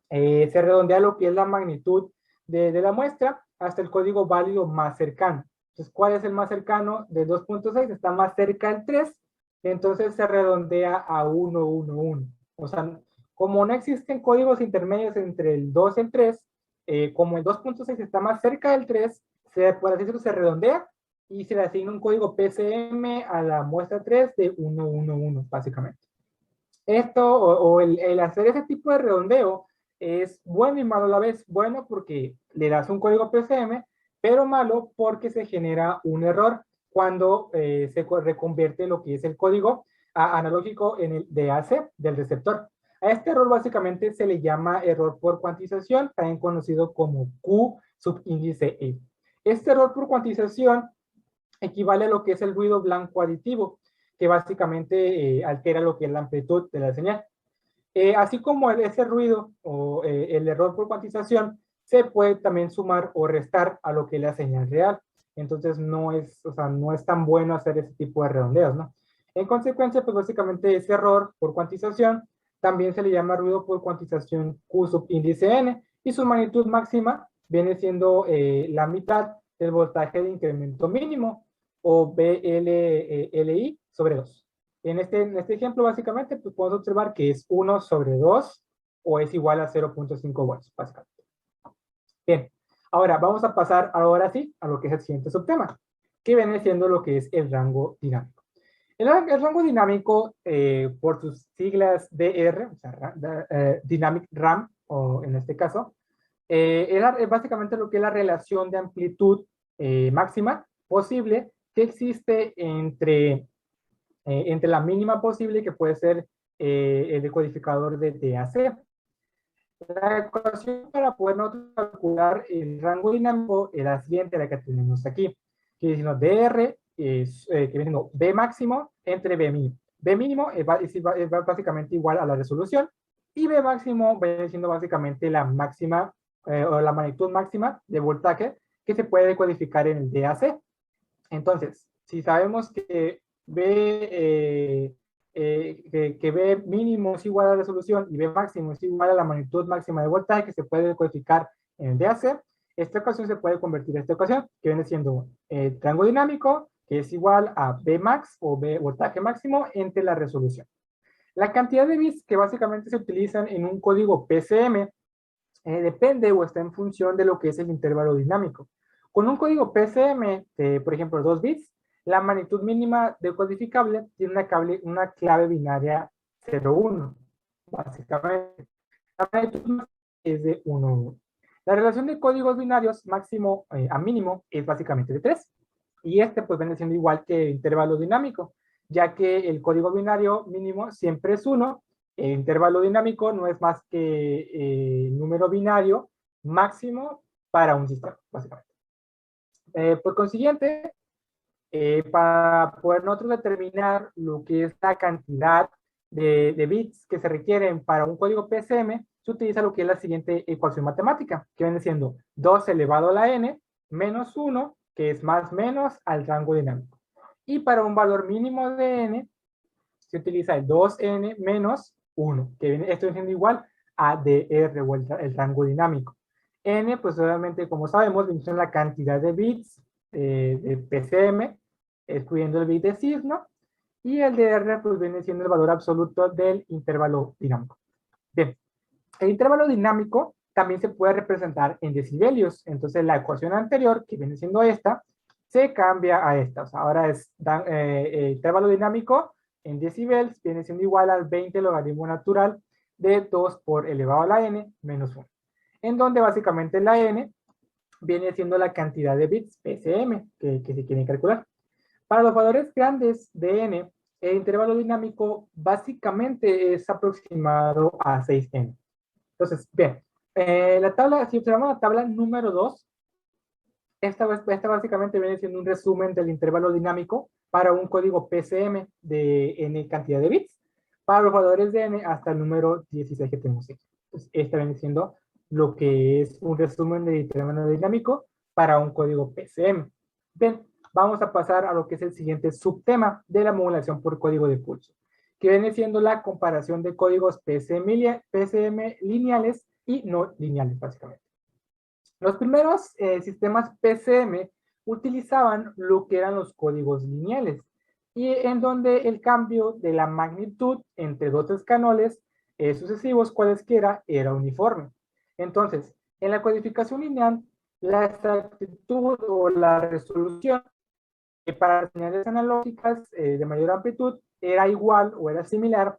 se redondea lo que es la magnitud de la muestra hasta el código válido más cercano. Entonces, ¿cuál es el más cercano? De 2.6 está más cerca del 3, entonces se redondea a 1, 1, 1. O sea, como no existen códigos intermedios entre el 2 y el 3, como el 2.6 está más cerca del 3, por así decirlo, se redondea y se le asigna un código PCM a la muestra 3 de 1, 1, 1, básicamente. Esto o el hacer ese tipo de redondeo es bueno y malo a la vez. Bueno porque le das un código PCM, pero malo porque se genera un error cuando se reconvierte lo que es el código analógico en el DAC del receptor. A este error básicamente se le llama error por cuantización, también conocido como Q subíndice E. Este error por cuantización equivale a lo que es el ruido blanco aditivo, que básicamente altera lo que es la amplitud de la señal. Así como ese ruido o el error por cuantización se puede también sumar o restar a lo que es la señal real. Entonces no es, o sea, no es tan bueno hacer ese tipo de redondeos, ¿no? En consecuencia, pues básicamente ese error por cuantización también se le llama ruido por cuantización Q subíndice N y su magnitud máxima viene siendo la mitad del voltaje de incremento mínimo o BLI sobre 2. En este ejemplo, básicamente, pues podemos observar que es 1 sobre 2 o es igual a 0.5 volts, básicamente. Bien, ahora vamos a pasar ahora sí a lo que es el siguiente subtema, que viene siendo lo que es el rango dinámico. El rango dinámico, por sus siglas DR, o sea, Dynamic RAM, o en este caso, es básicamente lo que es la relación de amplitud máxima posible que existe entre la mínima posible, que puede ser el decodificador de DAC. La ecuación para poder nosotros calcular el rango dinámico es la siguiente, la que tenemos aquí, que es DR, que viene siendo B máximo entre B mínimo. B mínimo es básicamente igual a la resolución y B máximo viene siendo básicamente la máxima o la magnitud máxima de voltaje que se puede decodificar en el DAC. Entonces, si sabemos que que B mínimo es igual a la resolución y B máximo es igual a la magnitud máxima de voltaje que se puede codificar en el DAC, esta ecuación se puede convertir a esta ecuación, que viene siendo el rango dinámico, que es igual a B max o B voltaje máximo entre la resolución. La cantidad de bits que básicamente se utilizan en un código PCM depende o está en función de lo que es el intervalo dinámico. Con un código PCM de, por ejemplo, 2 bits, la magnitud mínima decodificable tiene una clave binaria 0,1, básicamente. La magnitud es de 1,1. La relación de códigos binarios máximo a mínimo es básicamente de 3. Y este pues viene siendo igual que el intervalo dinámico, ya que el código binario mínimo siempre es 1. El intervalo dinámico no es más que el número binario máximo para un sistema, básicamente. Por consiguiente, para poder nosotros determinar lo que es la cantidad de bits que se requieren para un código PCM, se utiliza lo que es la siguiente ecuación matemática, que viene siendo 2 elevado a la n menos 1, que es más menos al rango dinámico. Y para un valor mínimo de n, se utiliza el 2n menos 1, que viene, esto viene siendo igual a dr, o el rango dinámico. N, pues obviamente, como sabemos, viene siendo la cantidad de bits de PCM, excluyendo el bit de signo, y el dr, pues viene siendo el valor absoluto del intervalo dinámico. Bien, el intervalo dinámico también se puede representar en decibelios. Entonces, la ecuación anterior, que viene siendo esta, se cambia a esta. O sea, ahora es el intervalo dinámico en decibels viene siendo igual al 20 logaritmo natural de 2 por elevado a la n menos 1. En donde básicamente la n viene siendo la cantidad de bits PCM que se quieren calcular. Para los valores grandes de n, el intervalo dinámico básicamente es aproximado a 6n. Entonces, bien, la tabla, si observamos la tabla número 2, esta básicamente viene siendo un resumen del intervalo dinámico para un código PCM de n cantidad de bits, para los valores de n hasta el número 16 que tenemos aquí. Entonces, esta viene siendo lo que es un resumen del intervalo dinámico para un código PCM. Bien, vamos a pasar a lo que es el siguiente subtema de la modulación por código de pulso, que viene siendo la comparación de códigos PCM lineales y no lineales, básicamente. Los primeros sistemas PCM utilizaban lo que eran los códigos lineales, y en donde el cambio de la magnitud entre dos escalones sucesivos cualesquiera era uniforme. Entonces, en la codificación lineal, la exactitud o la resolución para las señales analógicas de mayor amplitud era igual o era similar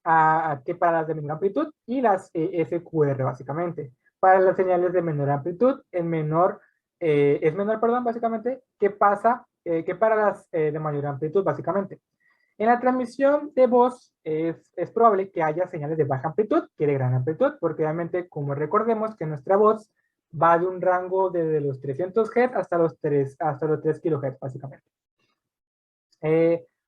a que para las de menor amplitud y las SQR, básicamente. Para las señales de menor amplitud, es menor, perdón, básicamente, que para las de mayor amplitud, básicamente. En la transmisión de voz es probable que haya señales de baja amplitud que de gran amplitud, porque obviamente, como recordemos que nuestra voz va de un rango desde los 300 Hz hasta los 3 kHz, básicamente.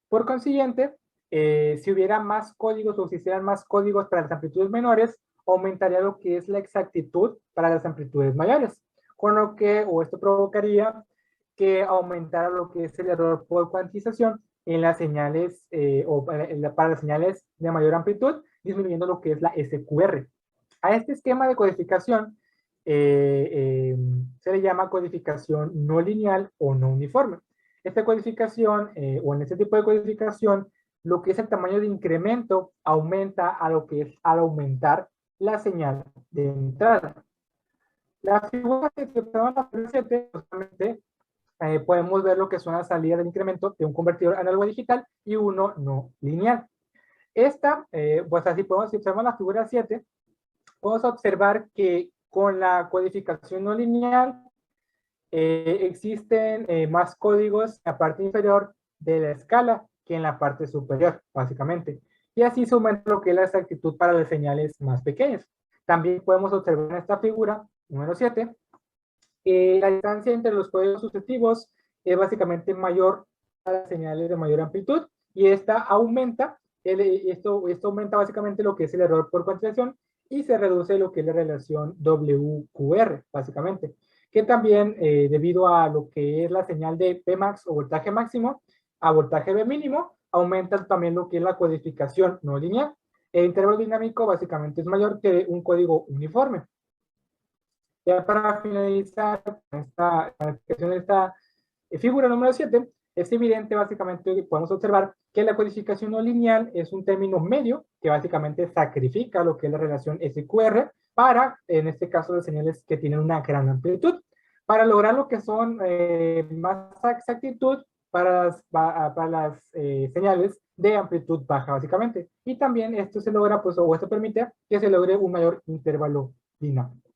Por consiguiente, si hubiera más códigos o si hicieran más códigos para las amplitudes menores, aumentaría lo que es la exactitud para las amplitudes mayores, con lo que, o esto provocaría que aumentara lo que es el error por cuantización en las señales, para las señales de mayor amplitud, disminuyendo lo que es la SQR. A este esquema de codificación se le llama codificación no lineal o no uniforme. Esta codificación, o en este tipo de codificación, lo que es el tamaño de incremento aumenta a lo que es al aumentar la señal de entrada. La figura que observamos en la figura 7, justamente, podemos ver lo que son las salidas del incremento de un convertidor análogo digital y uno no lineal. Esta, pues así podemos, si observamos la figura 7, podemos observar que con la codificación no lineal existen más códigos en la parte inferior de la escala que en la parte superior, básicamente. Y así se aumenta lo que es la exactitud para las señales más pequeñas. También podemos observar en esta figura, número 7, la distancia entre los códigos sucesivos es básicamente mayor a las señales de mayor amplitud, y esta aumenta, esto aumenta básicamente lo que es el error por cuantización, y se reduce lo que es la relación WQR, básicamente, que también debido a lo que es la señal de Pmax o voltaje máximo a voltaje B mínimo, aumenta también lo que es la codificación no lineal. El intervalo dinámico básicamente es mayor que un código uniforme. Ya para finalizar esta figura número 7, es evidente básicamente que podemos observar que la codificación no lineal es un término medio que básicamente sacrifica lo que es la relación SQR para, en este caso, las señales que tienen una gran amplitud, para lograr lo que son más exactitud para las señales de amplitud baja, básicamente. Y también esto se logra, pues, o esto permite que se logre un mayor intervalo dinámico.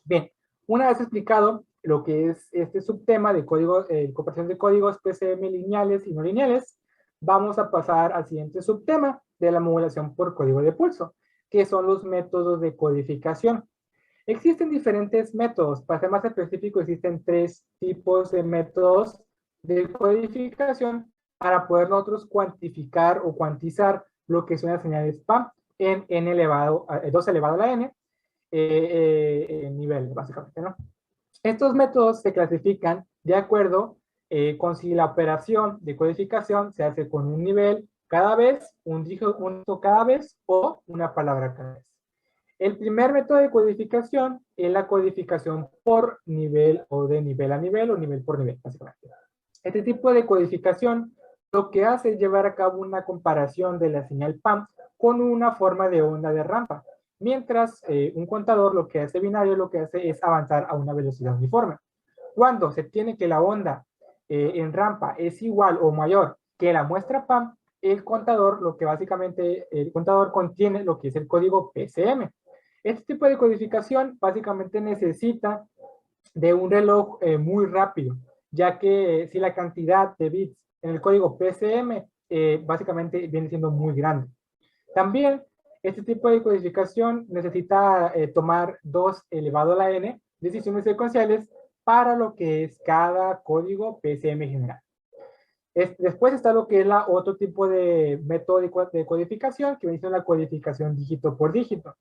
Bien, una vez explicado lo que es este subtema de código, comparación de códigos PCM lineales y no lineales, vamos a pasar al siguiente subtema de la modulación por código de pulso, que son los métodos de codificación. Existen diferentes métodos. Para ser más específico, existen 3 tipos de métodos de codificación para poder nosotros cuantificar o cuantizar lo que son las señales PAM en n elevado, 2 elevado a la n, nivel, básicamente, ¿no? Estos métodos se clasifican de acuerdo con si la operación de codificación se hace con un nivel cada vez, un dígito cada vez o una palabra cada vez. El primer método de codificación es la codificación por nivel o de nivel a nivel o nivel por nivel, básicamente. Este tipo de codificación lo que hace es llevar a cabo una comparación de la señal PAM con una forma de onda de rampa. Mientras un contador lo que hace binario lo que hace es avanzar a una velocidad uniforme. Cuando se tiene que la onda en rampa es igual o mayor que la muestra PAM, el contador, lo que básicamente, el contador contiene lo que es el código PCM. Este tipo de codificación básicamente necesita de un reloj muy rápido, ya que si la cantidad de bits en el código PCM básicamente viene siendo muy grande. También este tipo de codificación necesita tomar 2 elevado a la n decisiones secuenciales para lo que es cada código PCM general. Después está lo que es otro tipo de método de codificación, que viene siendo la codificación dígito por dígito.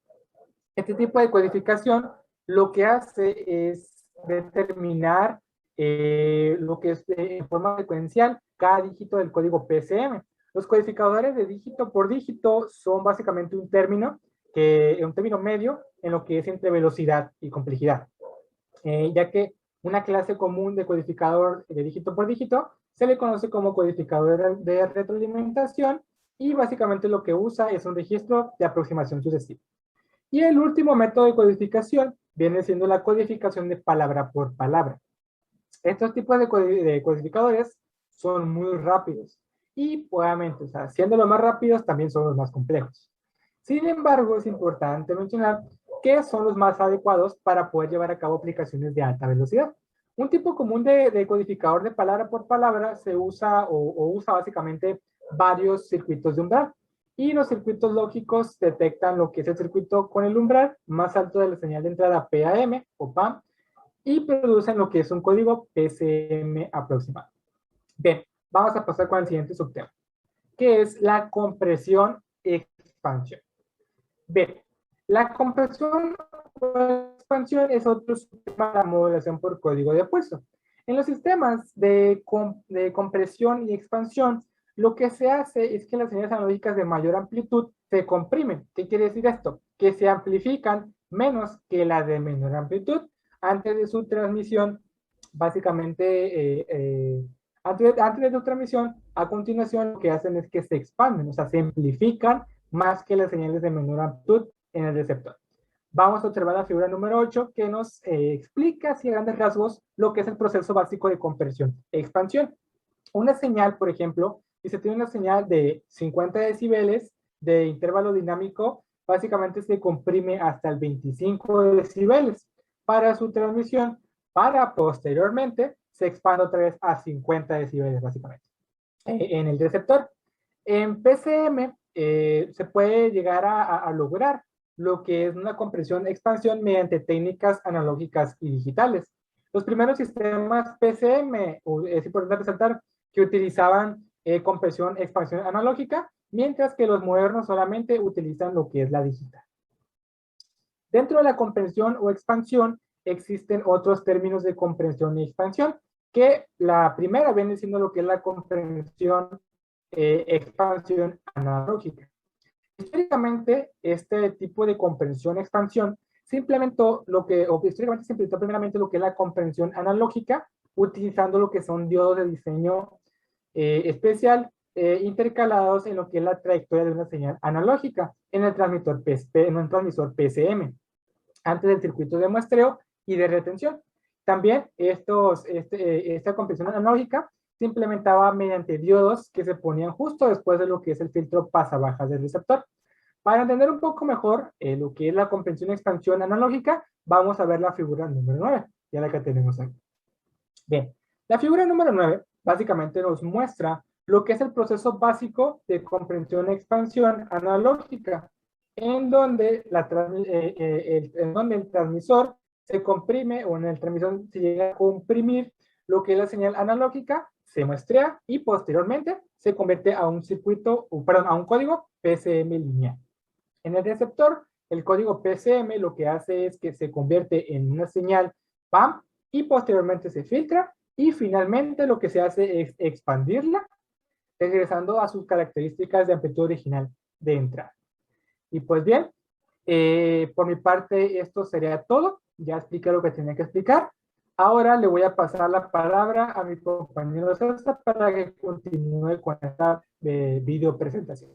Este tipo de codificación lo que hace es determinar lo que es en forma secuencial cada dígito del código PSM. Los codificadores de dígito por dígito son básicamente un término medio en lo que es entre velocidad y complejidad, ya que una clase común de codificador de dígito por dígito se le conoce como codificador de retroalimentación y básicamente lo que usa es un registro de aproximación sucesiva. Y el último método de codificación viene siendo la codificación de palabra por palabra. Estos tipos de codificadores son muy rápidos y obviamente, o sea, siendo los más rápidos, también son los más complejos. Sin embargo, es importante mencionar que son los más adecuados para poder llevar a cabo aplicaciones de alta velocidad. Un tipo común de codificador de palabra por palabra se usa o usa básicamente varios circuitos de umbral. Y los circuitos lógicos detectan lo que es el circuito con el umbral más alto de la señal de entrada PAM o PAM y producen lo que es un código PCM aproximado. Bien, vamos a pasar con el siguiente subtema, que es la compresión expansión. Bien, la compresión o expansión es otro sistema de la modulación por código de apuesto. En los sistemas de compresión y expansión, lo que se hace es que las señales analógicas de mayor amplitud se comprimen. ¿Qué quiere decir esto? Que se amplifican menos que las de menor amplitud antes de su transmisión, básicamente, antes de su transmisión, a continuación lo que hacen es que se expanden, o sea, se amplifican más que las señales de menor amplitud en el receptor. Vamos a observar la figura número 8 que nos explica así a grandes rasgos lo que es el proceso básico de compresión e expansión. Una señal, por ejemplo, si se tiene una señal de 50 decibeles de intervalo dinámico, básicamente se comprime hasta el 25 decibeles para su transmisión, para posteriormente se expande otra vez a 50 decibeles, básicamente, en el receptor. En PCM se puede llegar a lograr lo que es una compresión-expansión mediante técnicas analógicas y digitales. Los primeros sistemas PCM, es importante resaltar, que utilizaban compresión-expansión analógica, mientras que los modernos solamente utilizan lo que es la digital. Dentro de la compresión o expansión existen otros términos de compresión y expansión, que la primera viene siendo lo que es la compresión expansión analógica. Históricamente, este tipo de compresión-expansión se implementó históricamente se implementó primeramente lo que es la compresión analógica, utilizando lo que son diodos de diseño especial intercalados en lo que es la trayectoria de una señal analógica en el transmisor PCM, antes del circuito de muestreo y de retención. También esta compresión analógica se implementaba mediante diodos que se ponían justo después de lo que es el filtro pasabajas del receptor. Para entender un poco mejor lo que es la compresión y expansión analógica, vamos a ver la figura número 9, ya la que tenemos aquí. Bien, la figura número 9 básicamente nos muestra lo que es el proceso básico de compresión y expansión analógica, en donde el transmisor se comprime o en el transmisor se llega a comprimir lo que es la señal analógica, se muestrea y posteriormente se convierte a un a un código PCM lineal. En el receptor, el código PCM lo que hace es que se convierte en una señal PAM y posteriormente se filtra y finalmente lo que se hace es expandirla, regresando a sus características de amplitud original de entrada. Y pues bien, por mi parte esto sería todo. Ya expliqué lo que tenía que explicar. Ahora le voy a pasar la palabra a mi compañero César para que continúe con esta video presentación.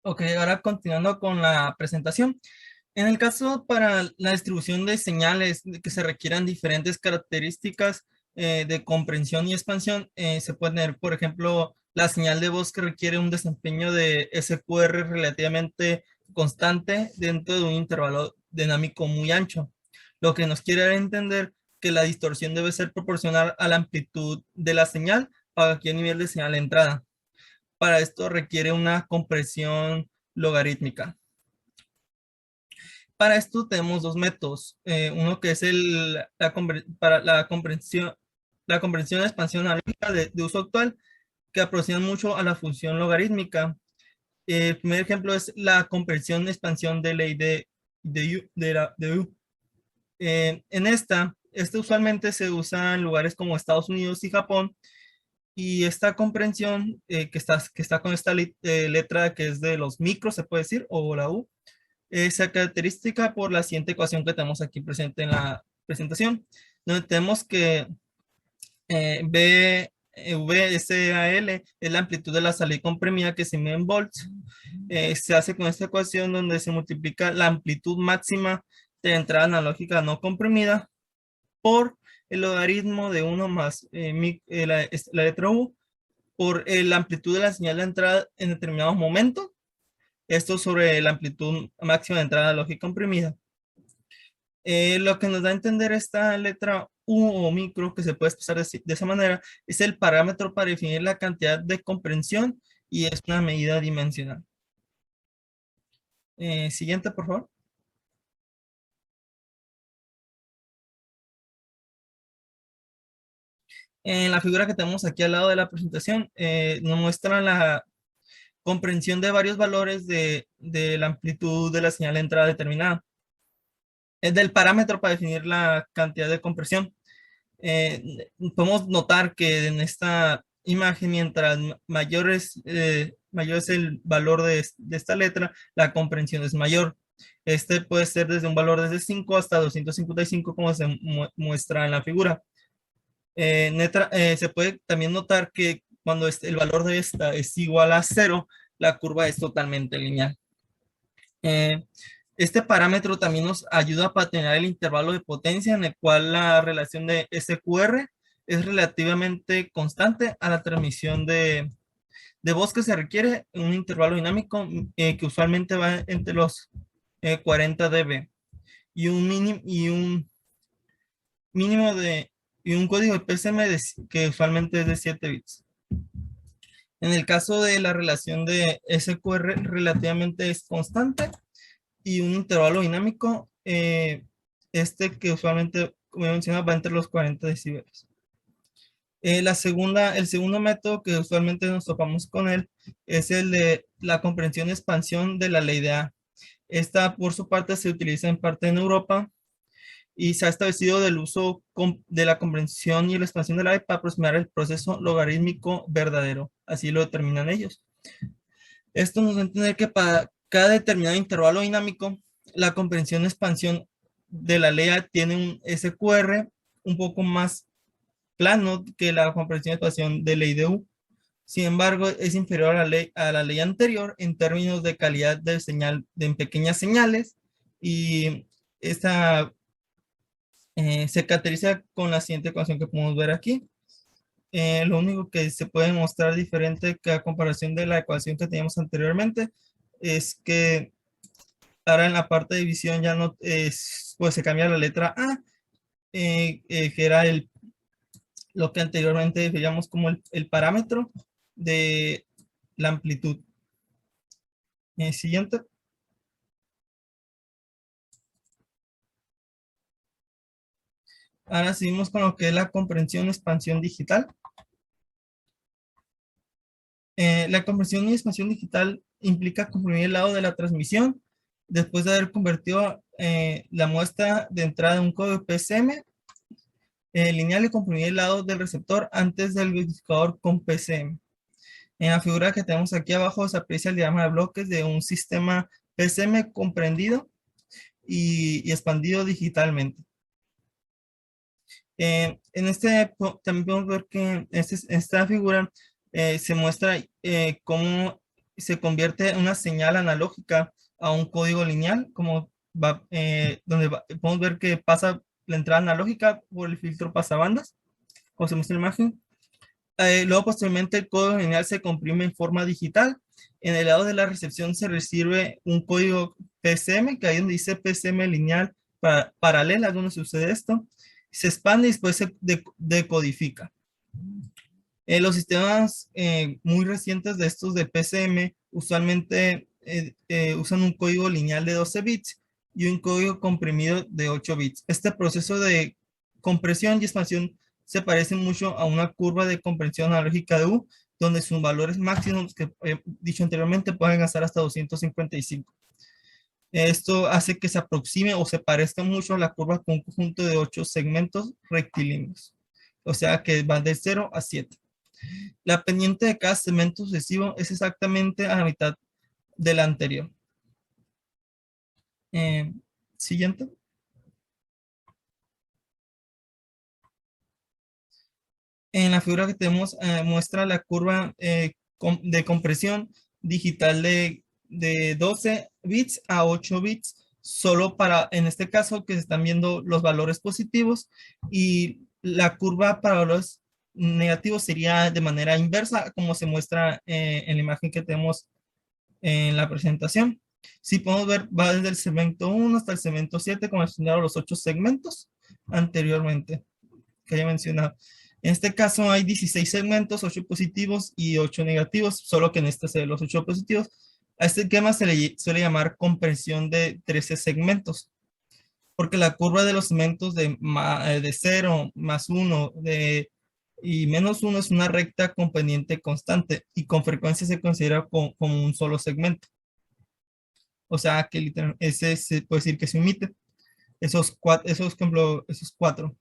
Ok, ahora continuando con la presentación. En el caso para la distribución de señales que se requieran diferentes características de comprensión y expansión, se puede tener, por ejemplo, la señal de voz que requiere un desempeño de SQR relativamente constante dentro de un intervalo dinámico muy ancho. Lo que nos quiere dar a entender que la distorsión debe ser proporcional a la amplitud de la señal a cualquier nivel de señal de entrada. Para esto requiere una compresión logarítmica. Para esto tenemos dos métodos. Uno que es para la comprensión de expansión analógica de uso actual, que aproximan mucho a la función logarítmica. El primer ejemplo es la compresión y expansión de ley de U. En esta usualmente se usa en lugares como Estados Unidos y Japón, y esta comprensión que está con esta letra que es de los micros, se puede decir, o la U, se característica por la siguiente ecuación que tenemos aquí presente en la presentación, donde tenemos que VSAL es la amplitud de la salida comprimida que se mide en volts. Se hace con esta ecuación donde se multiplica la amplitud máxima de la entrada analógica no comprimida por el logaritmo de 1 más la letra U por la amplitud de la señal de entrada en determinado momento. Esto sobre la amplitud máxima de entrada analógica comprimida. Lo que nos da a entender esta letra U o micro, que se puede expresar de esa manera, es el parámetro para definir la cantidad de comprensión y es una medida dimensional. Siguiente, por favor. En la figura que tenemos aquí al lado de la presentación, nos muestra la comprensión de varios valores de la amplitud de la señal de entrada determinada. Es del parámetro para definir la cantidad de compresión. Podemos notar que en esta imagen, mientras mayor es el valor de esta letra, la comprensión es mayor. Este puede ser desde un valor desde 5 hasta 255, como se muestra en la figura. Se puede también notar que cuando el valor de esta es igual a 0, la curva es totalmente lineal. Este parámetro también nos ayuda para tener el intervalo de potencia en el cual la relación de SQR es relativamente constante a la transmisión de voz que se requiere en un intervalo dinámico que usualmente va entre los 40 dB y un mínimo y un código de PSM que usualmente es de 7 bits. En el caso de la relación de SQR relativamente es constante y un intervalo dinámico, que usualmente, como he mencionado, va entre los 40 decibeles. El segundo método que usualmente nos topamos con él es el de la comprensión y expansión de la ley de A. Esta, por su parte, se utiliza en parte en Europa y se ha establecido del uso de la comprensión y la expansión de la ley para aproximar el proceso logarítmico verdadero. Así lo determinan ellos. Esto nos da a entender que para cada determinado intervalo dinámico, la comprensión y expansión de la ley A tiene un SQR un poco más plano que la comprensión y expansión de ley de U. Sin embargo, es inferior a la ley anterior en términos de calidad de señal en pequeñas señales, y esta se caracteriza con la siguiente ecuación que podemos ver aquí. Lo único que se puede mostrar diferente que a comparación de la ecuación que teníamos anteriormente es que ahora en la parte de división ya no pues se cambia la letra A, que era lo que anteriormente veíamos como el parámetro de la amplitud. Siguiente. Ahora seguimos con lo que es la comprensión y expansión digital. La compresión y expansión digital implica comprimir el lado de la transmisión después de haber convertido la muestra de entrada de un código PSM lineal, y comprimir el lado del receptor antes del codificador con PSM. En la figura que tenemos aquí abajo se aprecia el diagrama de bloques de un sistema PSM comprendido y expandido digitalmente. También podemos ver que en esta figura se muestra cómo se convierte una señal analógica a un código lineal, podemos ver que pasa la entrada analógica por el filtro pasabandas, como se muestra en la imagen. Luego, posteriormente, el código lineal se comprime en forma digital. En el lado de la recepción se recibe un código PSM, que ahí donde dice PSM lineal paralela, donde sucede esto. Se expande y después se decodifica. Los sistemas muy recientes de estos de PSM usualmente usan un código lineal de 12 bits y un código comprimido de 8 bits. Este proceso de compresión y expansión se parece mucho a una curva de comprensión analógica de U, donde sus valores máximos, que he dicho anteriormente, pueden estar hasta 255. Esto hace que se aproxime o se parezca mucho a la curva con un conjunto de 8 segmentos rectilíneos, o sea que van de 0 a 7. La pendiente de cada segmento sucesivo es exactamente a la mitad de la anterior. Siguiente. En la figura que tenemos muestra la curva de compresión digital de 12 bits a 8 bits, solo para, en este caso, que se están viendo los valores positivos, y la curva para valores negativos sería de manera inversa, como se muestra en la imagen que tenemos en la presentación. Si podemos ver, va desde el segmento 1 hasta el segmento 7, como mencionaron los 8 segmentos anteriormente que haya mencionado. En este caso hay 16 segmentos, 8 positivos y 8 negativos, solo que en este de los 8 positivos. A este esquema se le suele llamar compresión de 13 segmentos, porque la curva de los segmentos de 0, más 1 y menos 1 es una recta con pendiente constante y con frecuencia se considera como un solo segmento. O sea que literalmente ese se puede decir que se omite. Esos cuatro.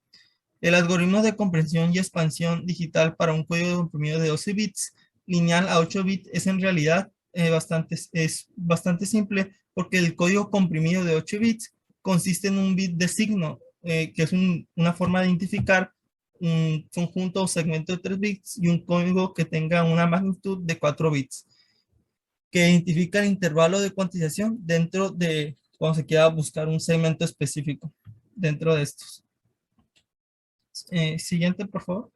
El algoritmo de comprensión y expansión digital para un código comprimido de 12 bits lineal a 8 bits es en realidad bastante simple, porque el código comprimido de 8 bits consiste en un bit de signo, que es una forma de identificar un conjunto o segmento de 3 bits y un código que tenga una magnitud de 4 bits, que identifica el intervalo de cuantización dentro de cuando se quiera buscar un segmento específico dentro de estos. Siguiente, por favor.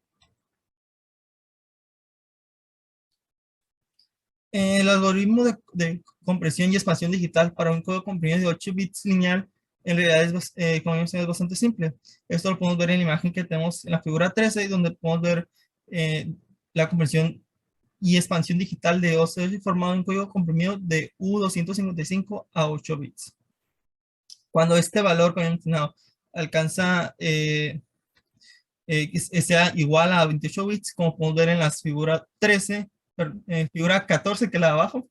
El algoritmo de compresión y expansión digital para un código comprimido de 8 bits lineal en realidad como es bastante simple. Esto lo podemos ver en la imagen que tenemos en la figura 13, donde podemos ver la compresión y expansión digital de OCS formado en un código comprimido de U255 a 8 bits. Cuando este valor, como he mencionado, alcanza que sea igual a 28 bits, como podemos ver en la figura 13, figura 14, que es la de abajo,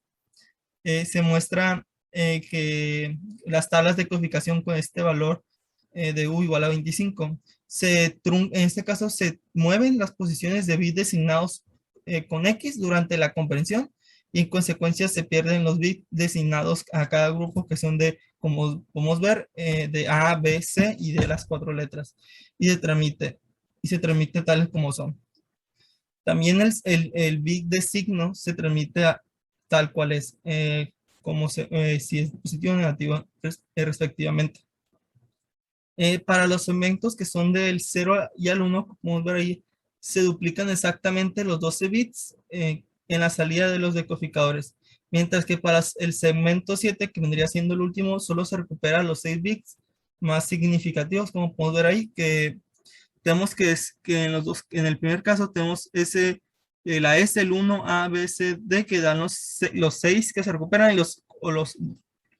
se muestra que las tablas de codificación con este valor de U igual a 25. En este caso se mueven las posiciones de bits designados con X durante la comprensión y en consecuencia se pierden los bits designados a cada grupo, que son de, como podemos ver, de A, B, C y de las 4 letras. Y se transmite tales como son. También el bit de signo se transmite tal cual es, si es positivo o negativo respectivamente. Para los segmentos que son del 0 y al 1, como podemos ver ahí, se duplican exactamente los 12 bits en la salida de los decodificadores. Mientras que para el segmento 7, que vendría siendo el último, solo se recupera los 6 bits más significativos, como podemos ver ahí, que tenemos que en el primer caso tenemos la S, el 1, A, B, C, D, que dan los 6 que se recuperan y los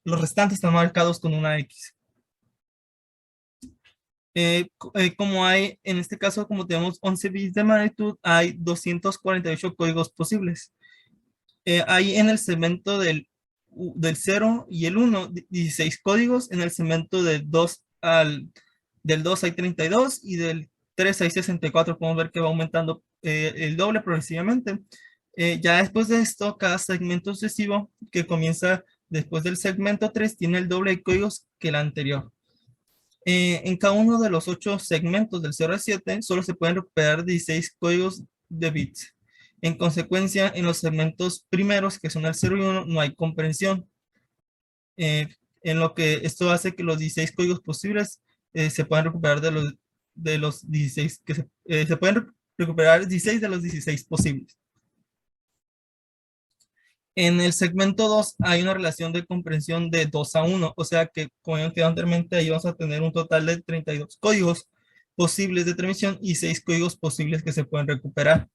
restantes están marcados con una X. Como hay, en este caso, como tenemos 11 bits de magnitud, hay 248 códigos posibles. Hay en el segmento del 0 y el 1, 16 códigos. En el segmento del 2 hay 32 y del 3 hay 64. Podemos ver que va aumentando el doble progresivamente. Ya después de esto, cada segmento sucesivo que comienza después del segmento 3 tiene el doble de códigos que el anterior. En cada uno de los 8 segmentos del 0 al 7 solo se pueden recuperar 16 códigos de bits. En consecuencia, en los segmentos primeros, que son el 0 y 1, no hay comprensión. En lo que esto hace que los 16 códigos posibles se puedan recuperar de los 16, se pueden recuperar 16 de los 16 posibles. En el segmento 2 hay una relación de comprensión de 2 a 1, o sea que, como hemos quedado anteriormente, ahí vamos a tener un total de 32 códigos posibles de transmisión y 6 códigos posibles que se pueden recuperar.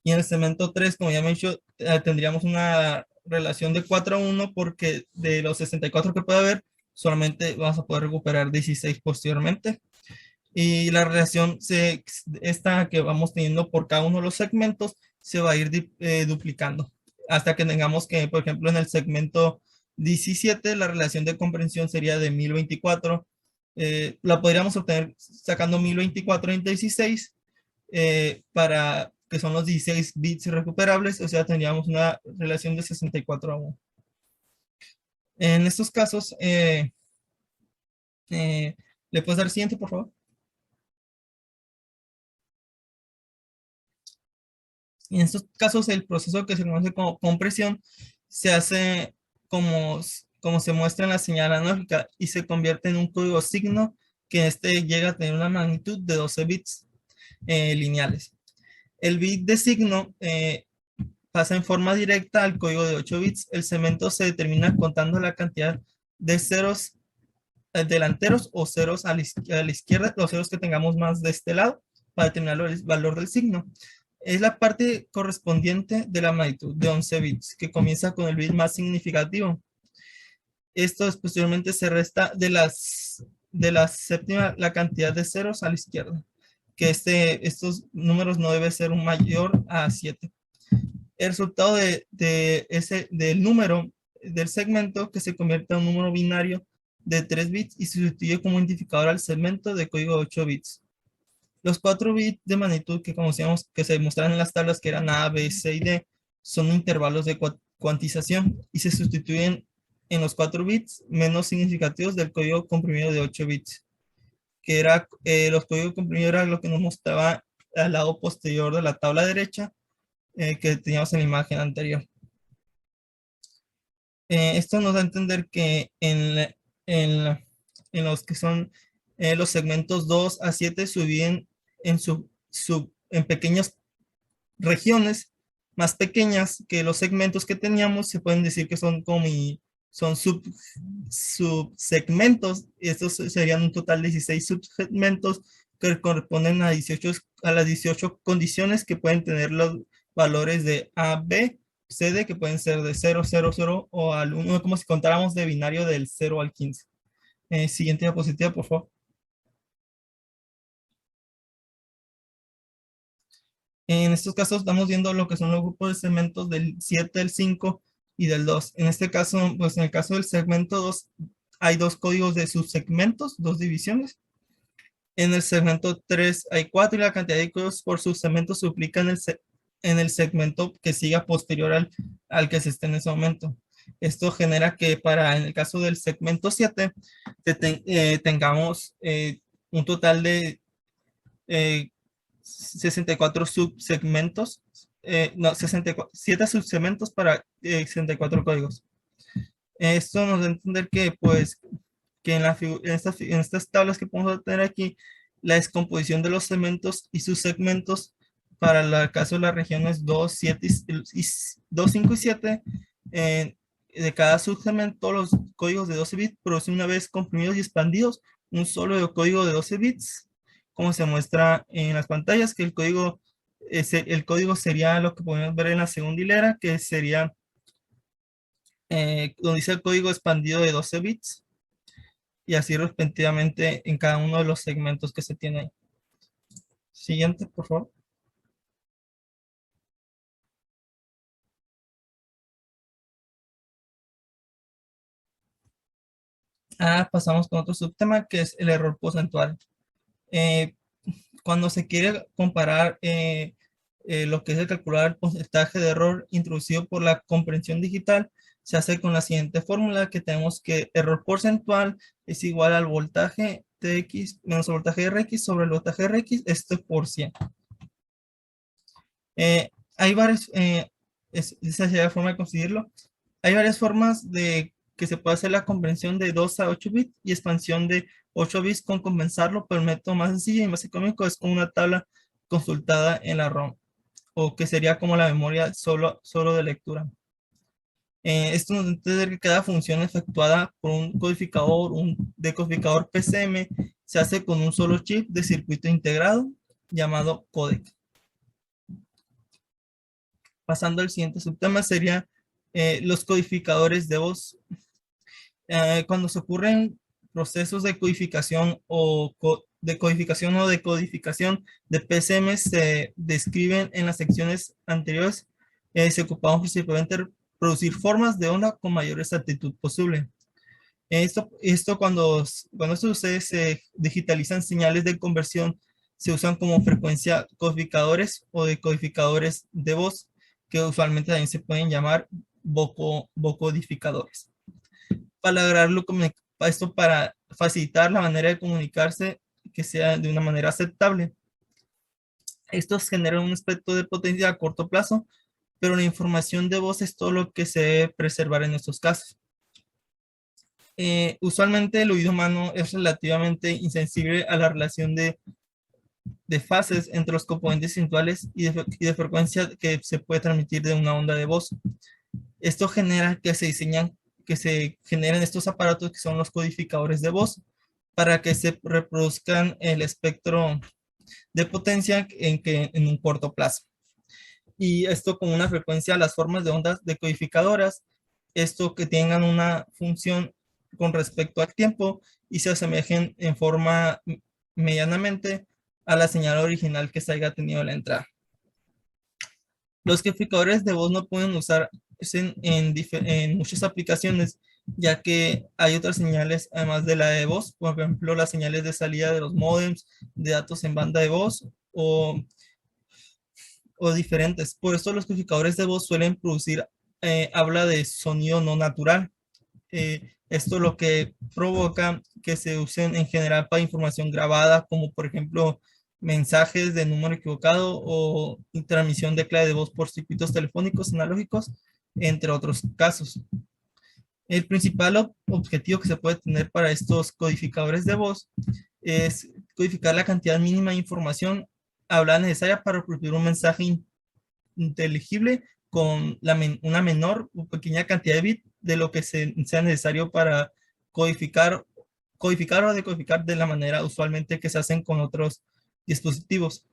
Y en el segmento 3, como ya me he dicho, tendríamos una relación de 4 a 1, porque de los 64 que puede haber, solamente vamos a poder recuperar 16 posteriormente. y la relación esta que vamos teniendo por cada uno de los segmentos se va a ir duplicando hasta que tengamos que, por ejemplo, en el segmento 17 la relación de comprensión sería de 1024. La podríamos obtener sacando 1024 en 16 para que son los 16 bits recuperables, o sea, tendríamos una relación de 64 a 1. En estos casos, ¿le puedes dar el siguiente, por favor? En estos casos, el proceso que se conoce como compresión se hace como se muestra en la señal analógica y se convierte en un código signo que llega a tener una magnitud de 12 bits lineales. El bit de signo pasa en forma directa al código de 8 bits. El segmento se determina contando la cantidad de ceros delanteros o ceros a la izquierda, los ceros que tengamos más de este lado, para determinar el valor del signo. Es la parte correspondiente de la magnitud de 11 bits, que comienza con el bit más significativo. Esto posteriormente se resta de la séptima la cantidad de ceros a la izquierda, que estos números no deben ser un mayor a 7. El resultado del número del segmento que se convierte en un número binario de 3 bits y se sustituye como identificador al segmento de código de 8 bits. Los 4 bits de magnitud que conocíamos que se mostraron en las tablas que eran A, B, C y D son intervalos de cuantización y se sustituyen en los 4 bits menos significativos del código comprimido de 8 bits, que era los códigos comprimidos era lo que nos mostraba al lado posterior de la tabla derecha que teníamos en la imagen anterior. Esto nos da a entender que en los que son los segmentos 2 a 7 subían en pequeñas regiones más pequeñas que los segmentos que teníamos. Se pueden decir que son son subsegmentos. Estos serían un total de 16 subsegmentos que corresponden a las 18 condiciones que pueden tener los valores de A, B, C, D, que pueden ser de 0, 0, 0 o al 1, como si contáramos de binario del 0 al 15. Siguiente diapositiva, por favor. En estos casos estamos viendo lo que son los grupos de segmentos del 7, del 5 y del 2. En este caso, pues en el caso del segmento 2, hay 2 códigos de subsegmentos, 2 divisiones. En el segmento 3 hay 4 y la cantidad de códigos por subsegmento se duplica en el segmento que siga posterior al que se esté en ese momento. Esto genera que en el caso del segmento 7 tengamos un total de 64 subsegmentos, no, 7 subsegmentos para 64 códigos. Esto nos da a entender que, pues, que en estas tablas que podemos tener aquí, la descomposición de los segmentos y sus segmentos para el caso de las regiones 2, 7 2, 5 y 7, de cada subsegmento, los códigos de 12 bits producen una vez comprimidos y expandidos un solo código de 12 bits, como se muestra en las pantallas, que el código sería lo que podemos ver en la segunda hilera, que sería donde dice el código expandido de 12 bits, y así respectivamente en cada uno de los segmentos que se tiene ahí. Siguiente, por favor. Pasamos con otro subtema que es el error porcentual. Cuando se quiere comparar lo que es el calcular el porcentaje de error introducido por la comprensión digital, se hace con la siguiente fórmula, que tenemos que error porcentual es igual al voltaje Tx menos el voltaje Rx sobre el voltaje Rx, esto por 100. Hay varias, esa sería la forma de conseguirlo. Hay varias formas de que se puede hacer la comprensión de 2 a 8 bits y expansión de 8 bits con compensarlo, pero el método más sencillo y más económico es con una tabla consultada en la ROM, o que sería como la memoria solo de lectura. Esto nos entiende que cada función efectuada por un codificador, un decodificador PCM, se hace con un solo chip de circuito integrado llamado codec. Pasando al siguiente subtema sería los codificadores de voz. Cuando se ocurren procesos de codificación o de codificación o decodificación de PCM se describen en las secciones anteriores. Se ocupaban principalmente de producir formas de onda con mayor exactitud posible. Esto cuando ustedes se digitalizan señales de conversión, se usan como frecuencia codificadores o decodificadores de voz, que usualmente también se pueden llamar vocodificadores. Para lograrlo, esto para facilitar la manera de comunicarse que sea de una manera aceptable. Estos generan un aspecto de potencia a corto plazo, pero la información de voz es todo lo que se debe preservar en estos casos. Usualmente el oído humano es relativamente insensible a la relación de fases entre los componentes puntuales y de frecuencia que se puede transmitir de una onda de voz. Esto genera que se generen estos aparatos que son los codificadores de voz para que se reproduzcan el espectro de potencia en un corto plazo. Y esto con una frecuencia, las formas de ondas decodificadoras, esto que tengan una función con respecto al tiempo y se asemejen en forma medianamente a la señal original que se haya tenido la entrada. Los codificadores de voz no pueden usar en muchas aplicaciones, ya que hay otras señales además de la de voz, por ejemplo, las señales de salida de los módems de datos en banda de voz o diferentes. Por eso los codificadores de voz suelen producir habla de sonido no natural. Esto lo que provoca que se usen en general para información grabada, como por ejemplo mensajes de número equivocado o transmisión de clave de voz por circuitos telefónicos analógicos, entre otros casos. El principal objetivo que se puede tener para estos codificadores de voz es codificar la cantidad mínima de información hablada necesaria para producir un mensaje inteligible con una menor o pequeña cantidad de bits de lo que sea necesario para codificar o decodificar de la manera usualmente que se hacen con otros dispositivos.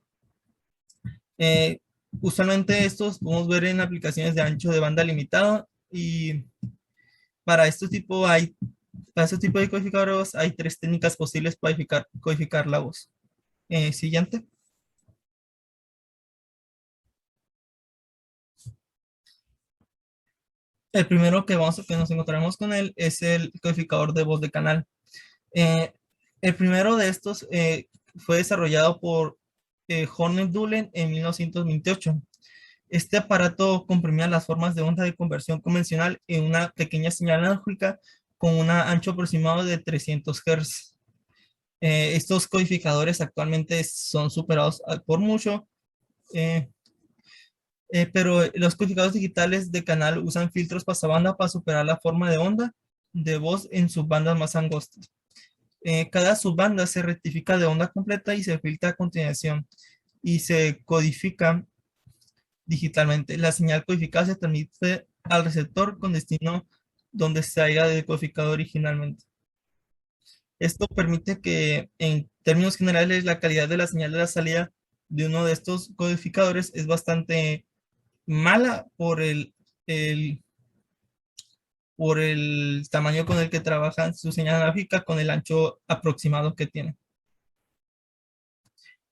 Eh, Usualmente estos podemos ver en aplicaciones de ancho de banda limitado y para este tipo de codificadores hay tres técnicas posibles para codificar la voz. Siguiente. El primero que nos encontraremos con él es el codificador de voz de canal. El primero de estos fue desarrollado por Hornet Dulles en 1928. Este aparato comprimía las formas de onda de conversión convencional en una pequeña señal analógica con un ancho aproximado de 300 Hz. Estos codificadores actualmente son superados por mucho, pero los codificadores digitales de canal usan filtros pasabanda para superar la forma de onda de voz en subbandas más angostas. Cada subbanda se rectifica de onda completa y se filtra a continuación y se codifica digitalmente. La señal codificada se transmite al receptor con destino donde se haya decodificado originalmente. Esto permite que, en términos generales, la calidad de la señal de la salida de uno de estos codificadores es bastante mala por el tamaño con el que trabajan su señal analógica con el ancho aproximado que tiene.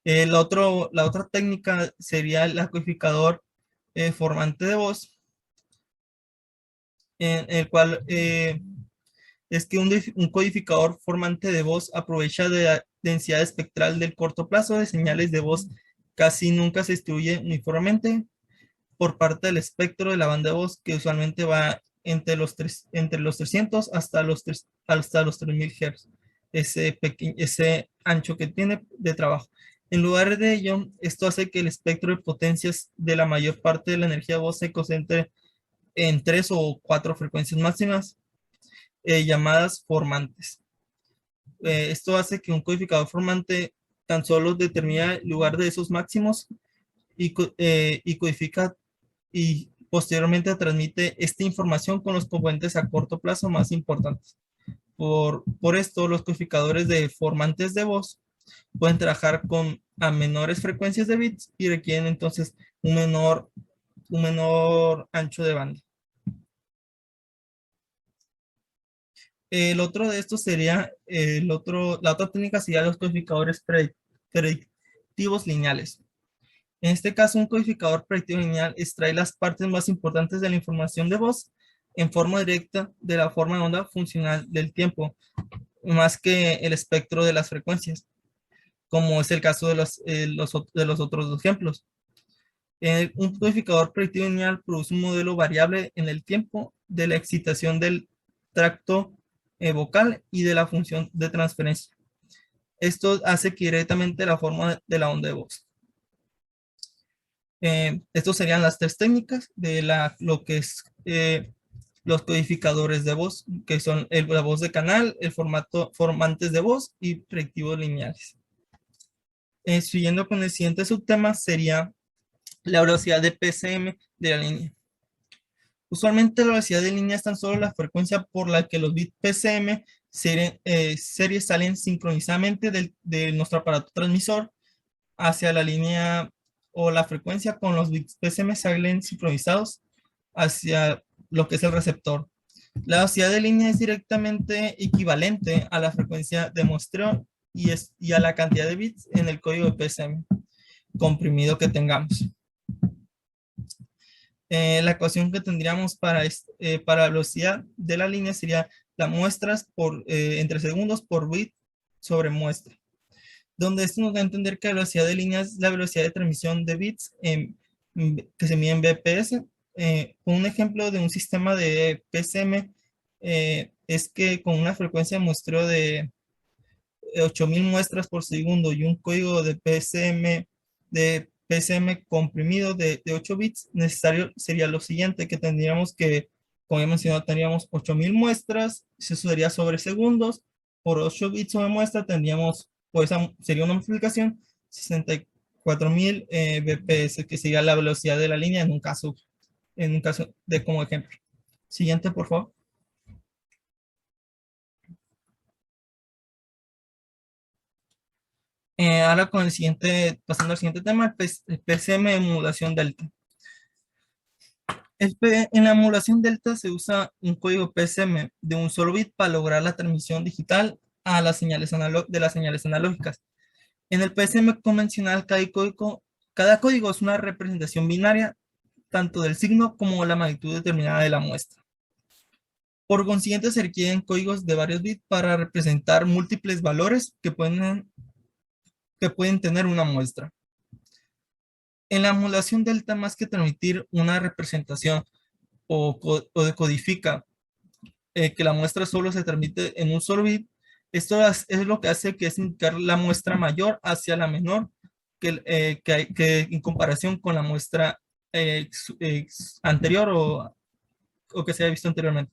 La otra técnica sería el codificador formante de voz, en el cual es que un codificador formante de voz aprovecha de la densidad espectral del corto plazo de señales de voz. Casi nunca se distribuye uniformemente por parte del espectro de la banda de voz, que usualmente va entre los 300 hasta los 3000 Hz, ese ancho que tiene de trabajo. En lugar de ello, esto hace que el espectro de potencias de la mayor parte de la energía de voz se concentre en 3 o 4 frecuencias máximas, llamadas formantes. Esto hace que un codificador formante tan solo determina el lugar de esos máximos y codifica y posteriormente transmite esta información con los componentes a corto plazo más importantes. Por esto, los codificadores de formantes de voz pueden trabajar a menores frecuencias de bits y requieren entonces un menor ancho de banda. El otro de estos sería, la otra técnica sería los codificadores predictivos lineales. En este caso, un codificador predictivo lineal extrae las partes más importantes de la información de voz en forma directa de la forma de onda funcional del tiempo, más que el espectro de las frecuencias, como es el caso de de los otros dos ejemplos. Un codificador predictivo lineal produce un modelo variable en el tiempo de la excitación del tracto vocal y de la función de transferencia. Esto hace que directamente la forma de la onda de voz. Estos serían las tres técnicas de lo que es los codificadores de voz, que son la voz de canal, el formantes de voz y predictivos lineales. Siguiendo con el siguiente subtema sería la velocidad de PCM de la línea. Usualmente la velocidad de línea es tan solo la frecuencia por la que los bits PCM series salen sincronizadamente de nuestro aparato transmisor hacia la línea, o la frecuencia con los bits PCM salen sincronizados hacia lo que es el receptor. La velocidad de línea es directamente equivalente a la frecuencia de muestreo y a la cantidad de bits en el código de PCM comprimido que tengamos. La ecuación que tendríamos para la velocidad de la línea sería las muestras entre segundos por bit sobre muestra, donde esto nos da a entender que la velocidad de línea es la velocidad de transmisión de bits que se mide en bps. Un ejemplo de un sistema de PCM es que con una frecuencia de muestreo de 8000 muestras por segundo y un código de PCM comprimido de 8 bits, necesario sería lo siguiente, que tendríamos que, como he mencionado, tendríamos 8000 muestras, se sucedería sobre segundos, por 8 bits sobre muestra tendríamos, pues sería una multiplicación, 64000 bps, que sería la velocidad de la línea en un caso de como ejemplo. Siguiente, por favor. Ahora con el siguiente, pasando al siguiente tema, el PCM de modulación delta. En la modulación delta se usa un código PCM de un solo bit para lograr la transmisión digital a las señales de las señales analógicas. En el PCM convencional, cada código es una representación binaria, tanto del signo como la magnitud determinada de la muestra. Por consiguiente, se requieren códigos de varios bits para representar múltiples valores que pueden tener una muestra. En la modulación delta, más que transmitir una representación o decodifica que la muestra solo se transmite en un solo bit, esto es lo que hace que es indicar la muestra mayor hacia la menor que en comparación con la muestra anterior o que se haya visto anteriormente.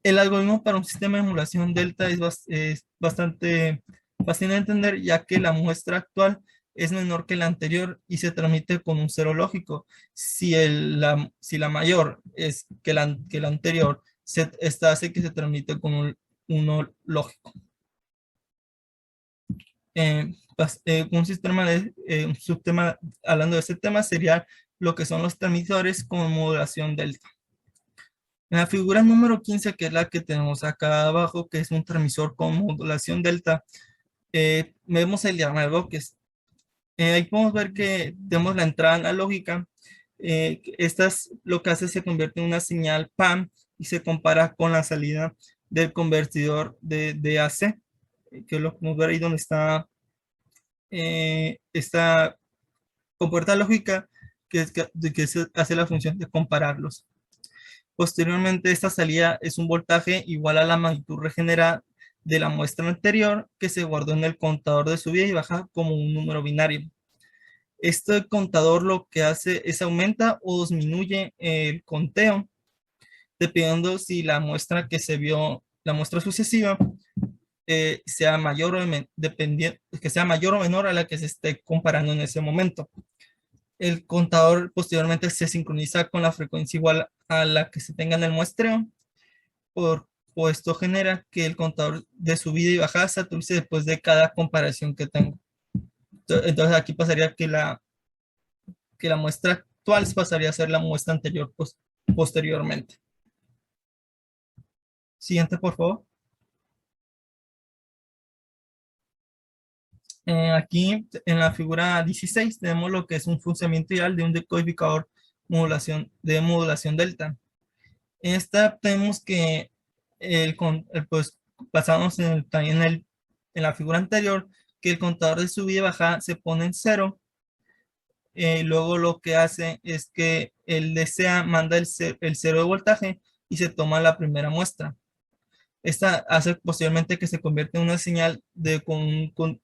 El algoritmo para un sistema de emulación delta es bastante fácil de entender, ya que la muestra actual es menor que la anterior y se transmite con un cero lógico. Si la mayor es que la anterior, esta hace que se transmite con un 1 lógico. Un subtema hablando de este tema sería lo que son los transmisores con modulación delta. En la figura número 15, que es la que tenemos acá abajo, que es un transmisor con modulación delta, vemos el diagrama de bloques. Ahí podemos ver que tenemos la entrada analógica. Lo que hace, se convierte en una señal PAM y se compara con la salida del convertidor de DAC, que lo podemos ver ahí donde está esta compuerta lógica que se hace la función de compararlos. Posteriormente, esta salida es un voltaje igual a la magnitud regenerada de la muestra anterior que se guardó en el contador de subida y baja como un número binario. Este contador lo que hace es aumenta o disminuye el conteo dependiendo si la muestra que se vio, la muestra sucesiva, sea mayor que sea mayor o menor a la que se esté comparando en ese momento. El contador posteriormente se sincroniza con la frecuencia igual a la que se tenga en el muestreo, o esto genera que el contador de subida y bajada se actualice después de cada comparación que tengo. Entonces aquí pasaría que la muestra actual pasaría a ser la muestra anterior posteriormente. Siguiente, por favor. Aquí en la figura 16 tenemos lo que es un funcionamiento ideal de un decodificador de modulación delta. En esta tenemos que, pues, basamos también en la figura anterior, que el contador de subida y bajada se pone en cero. Luego lo que hace es que el DCA manda el cero de voltaje y se toma la primera muestra. Esta hace posteriormente que se convierta en una señal con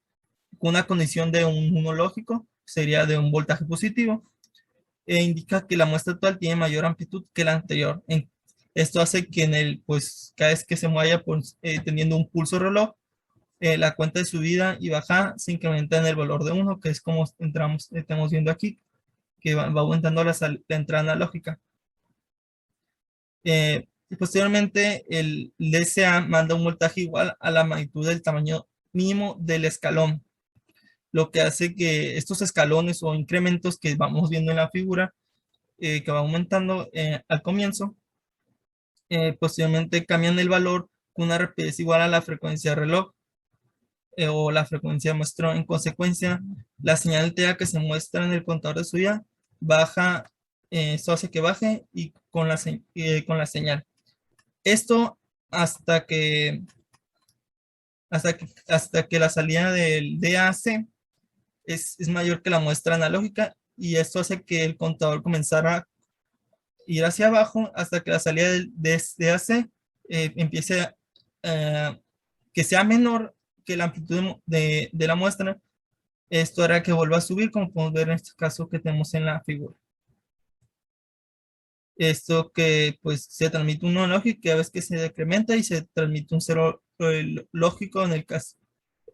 una condición de un 1 lógico, sería de un voltaje positivo, e indica que la muestra actual tiene mayor amplitud que la anterior. Esto hace que pues, cada vez que se vaya pues, teniendo un pulso reloj, la cuenta de subida y bajada se incrementa en el valor de 1, que es como estamos viendo aquí, que va aumentando la entrada analógica. Y posteriormente, el DCA manda un voltaje igual a la magnitud del tamaño mínimo del escalón, lo que hace que estos escalones o incrementos que vamos viendo en la figura, que va aumentando al comienzo, posteriormente cambian el valor con una rapidez igual a la frecuencia de reloj o la frecuencia de muestreo. En consecuencia, la señal TEA que se muestra en el contador de subida baja, esto hace que baje y con con la señal. Esto hasta que, hasta que la salida del DAC es mayor que la muestra analógica, y esto hace que el contador comenzara a ir hacia abajo hasta que la salida del DAC empiece a que sea menor que la amplitud de la muestra. Esto hará que vuelva a subir, como podemos ver en este caso que tenemos en la figura. Esto que pues se transmite un 1 lógico, que a veces que se decrementa y se transmite un 0 lógico en el caso.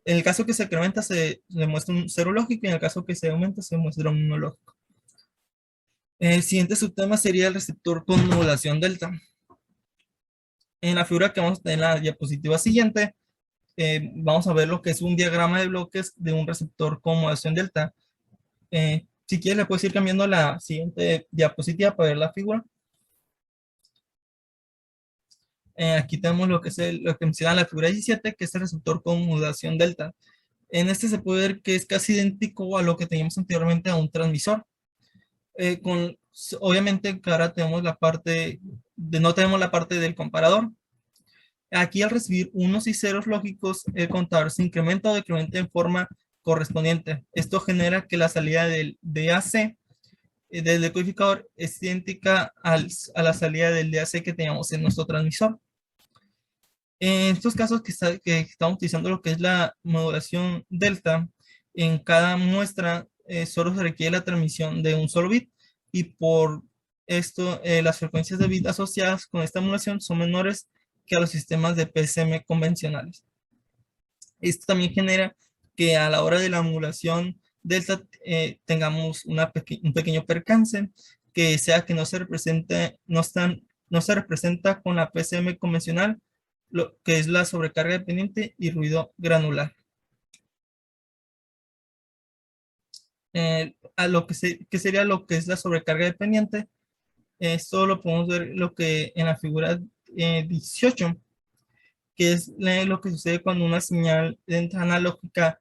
En el caso que se incrementa se muestra un 0 lógico, y en el caso que se aumenta se muestra un 1 lógico. El siguiente subtema sería el receptor con modulación delta. En la figura que vamos a tener en la diapositiva siguiente, vamos a ver lo que es un diagrama de bloques de un receptor con modulación delta. Si quieres, le puedes ir cambiando a la siguiente diapositiva para ver la figura. Aquí tenemos lo que es lo que menciona la figura 17, que es el receptor con modulación delta. En este se puede ver que es casi idéntico a lo que teníamos anteriormente a un transmisor. Obviamente que ahora tenemos no tenemos la parte del comparador. Aquí al recibir unos y ceros lógicos, el contador se incrementa o decrementa en forma correspondiente. Esto genera que la salida del DAC del decodificador es idéntica a la salida del DAC que teníamos en nuestro transmisor. En estos casos que estamos utilizando lo que es la modulación delta, en cada muestra solo se requiere la transmisión de un solo bit, y por esto las frecuencias de bit asociadas con esta modulación son menores que a los sistemas de PSM convencionales. Esto también genera que a la hora de la modulación delta tengamos un pequeño percance, que sea que no se representa con la PSM convencional, lo que es la sobrecarga dependiente y ruido granular. A lo que sería lo que es la sobrecarga dependiente, esto lo podemos ver lo que en la figura 18, que es lo que sucede cuando una señal de entrada analógica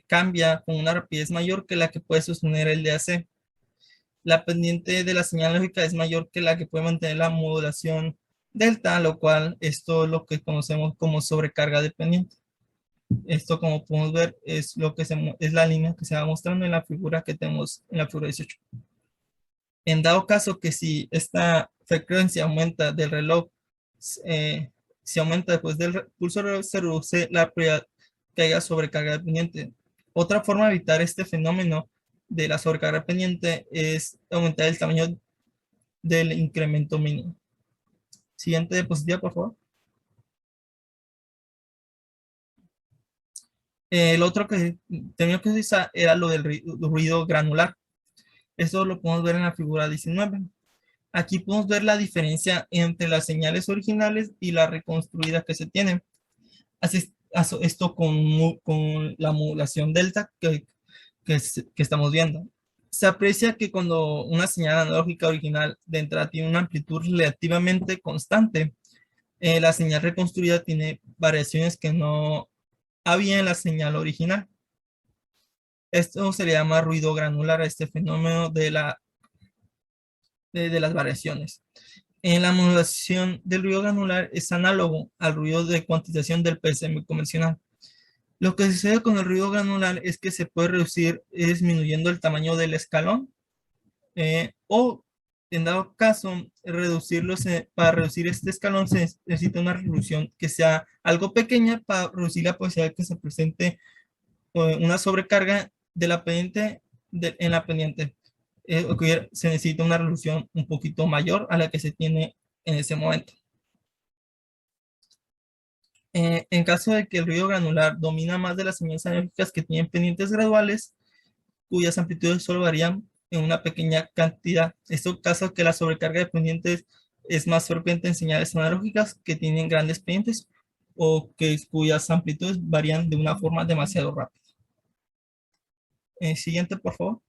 cambia con una rapidez mayor que la que puede sostener el DAC. La pendiente de la señal lógica es mayor que la que puede mantener la modulación delta, lo cual esto es lo que conocemos como sobrecarga dependiente. Esto, como podemos ver, es es la línea que se va mostrando en la figura que tenemos en la figura 18. En dado caso que si esta frecuencia aumenta del reloj, si aumenta después del pulso reloj, se reduce la probabilidad que haya sobrecarga dependiente. Otra forma de evitar este fenómeno de la sobrecarga dependiente es aumentar el tamaño del incremento mínimo. Siguiente diapositiva, por favor. El otro que tenía que utilizar era lo del ruido granular. Esto lo podemos ver en la figura 19. Aquí podemos ver la diferencia entre las señales originales y la reconstruida que se tiene. Esto con la modulación delta que estamos viendo. Se aprecia que cuando una señal analógica original de entrada tiene una amplitud relativamente constante, la señal reconstruida tiene variaciones que no había en la señal original. Esto se le llama ruido granular a este fenómeno de las variaciones. En la modulación del ruido granular es análogo al ruido de cuantización del PSM convencional. Lo que sucede con el ruido granular es que se puede reducir disminuyendo el tamaño del escalón o, en dado caso, para reducir este escalón se necesita una resolución que sea algo pequeña para reducir la posibilidad de que se presente una sobrecarga de la pendiente en la pendiente. Se necesita una resolución un poquito mayor a la que se tiene en ese momento. En caso de que el ruido granular domina más de las señales analógicas que tienen pendientes graduales, cuyas amplitudes solo varían en una pequeña cantidad. Esto caso que la sobrecarga de pendientes es más frecuente en señales analógicas que tienen grandes pendientes o cuyas amplitudes varían de una forma demasiado rápida. Siguiente, por favor.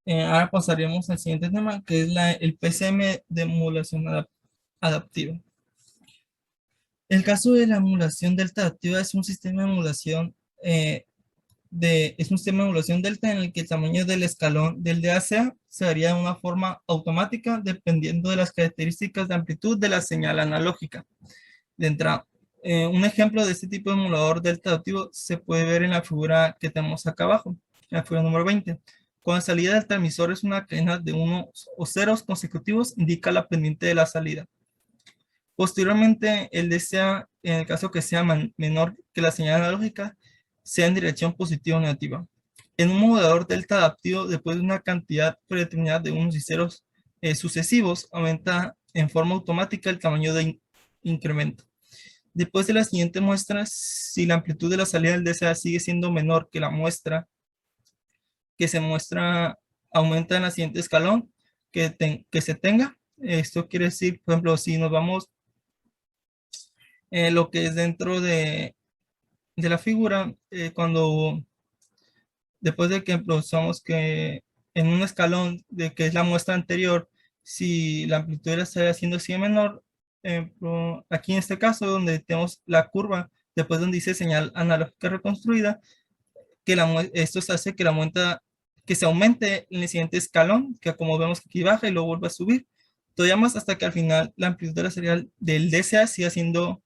Ahora pasaremos al siguiente tema, que es el PCM de modulación adaptiva. El caso de la emulación delta adaptiva es un sistema de emulación delta en el que el tamaño del escalón del DACA se varía de una forma automática dependiendo de las características de amplitud de la señal analógica. De entrada, un ejemplo de este tipo de emulador delta adaptivo se puede ver en la figura que tenemos acá abajo, la figura número 20. Cuando la salida del transmisor es una cadena de unos o ceros consecutivos, indica la pendiente de la salida. Posteriormente, el DCA, en el caso que sea menor que la señal analógica, sea en dirección positiva o negativa. En un modulador delta adaptivo, después de una cantidad predeterminada de unos y ceros sucesivos, aumenta en forma automática el tamaño de incremento. Después de la siguiente muestra, si la amplitud de la salida del DCA sigue siendo menor que la muestra que se muestra, aumenta en la siguiente escalón que se tenga. Esto quiere decir, por ejemplo, si nos vamos lo que es dentro de la figura, cuando después de que pensamos que en un escalón de que es la muestra anterior, si la amplitud está haciendo así menor, aquí en este caso donde tenemos la curva, después donde dice señal analógica reconstruida, esto se hace que que se aumente en el siguiente escalón, que como vemos que aquí baja y luego vuelve a subir, todavía más hasta que al final la amplitud de la señal del DCA siga siendo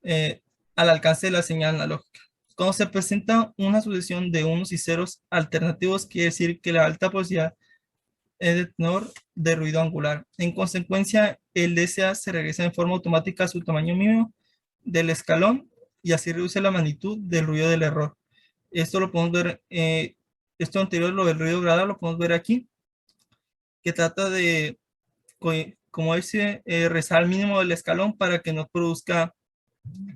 al alcance de la señal analógica. Cuando se presenta una sucesión de unos y ceros alternativos, quiere decir que la alta posibilidad es de tenor de ruido angular. En consecuencia, el DCA se regresa en forma automática a su tamaño mínimo del escalón y así reduce la magnitud del ruido del error. Esto lo podemos ver, esto anterior, lo del ruido gradual, lo podemos ver aquí, que trata de, como dice, rezar al mínimo del escalón para que no produzca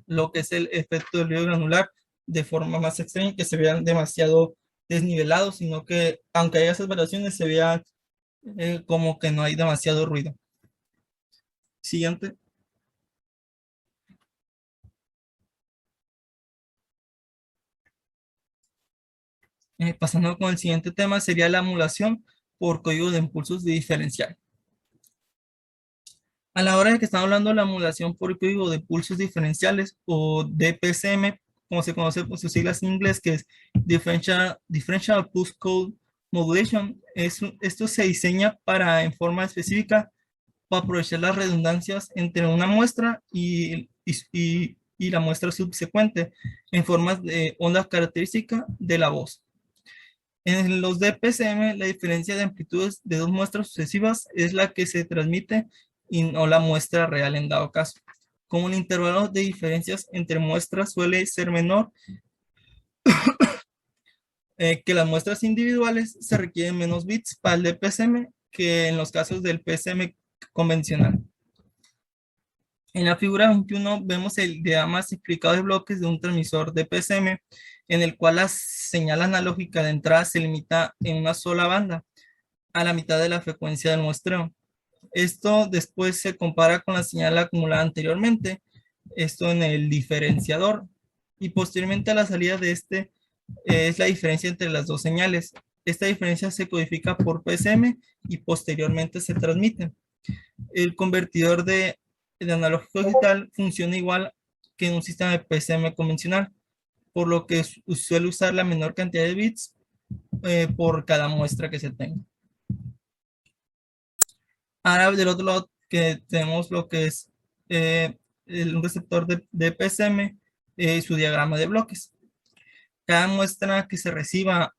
lo que es el efecto del ruido granular de forma más extraña, que se vean demasiado desnivelados, sino que aunque haya esas variaciones se vea como que no hay demasiado ruido. Siguiente. Pasando con el siguiente tema sería la emulación por código de impulsos de diferencial. A la hora de que estamos hablando de la emulación por código de pulsos diferenciales o DPCM, como se conoce por sus siglas en inglés, que es Differential Pulse Code Modulation, esto se diseña para, en forma específica, para aprovechar las redundancias entre una muestra y la muestra subsecuente en formas de onda característica de la voz. En los DPCM, la diferencia de amplitudes de dos muestras sucesivas es la que se transmite y no la muestra real en dado caso. Como el intervalo de diferencias entre muestras suele ser menor que las muestras individuales, se requieren menos bits para el DPCM que en los casos del PCM convencional. En la figura 21 vemos el diagrama simplificado de bloques de un transmisor DPCM en el cual la señal analógica de entrada se limita en una sola banda a la mitad de la frecuencia del muestreo. Esto después se compara con la señal acumulada anteriormente, esto en el diferenciador, y posteriormente a la salida de este es la diferencia entre las dos señales. Esta diferencia se codifica por PSM y posteriormente se transmite. El convertidor de analógico digital funciona igual que en un sistema de PSM convencional, por lo que suele usar la menor cantidad de bits por cada muestra que se tenga. Ahora del otro lado que tenemos lo que es un receptor de PSM, su diagrama de bloques. Cada muestra que se reciba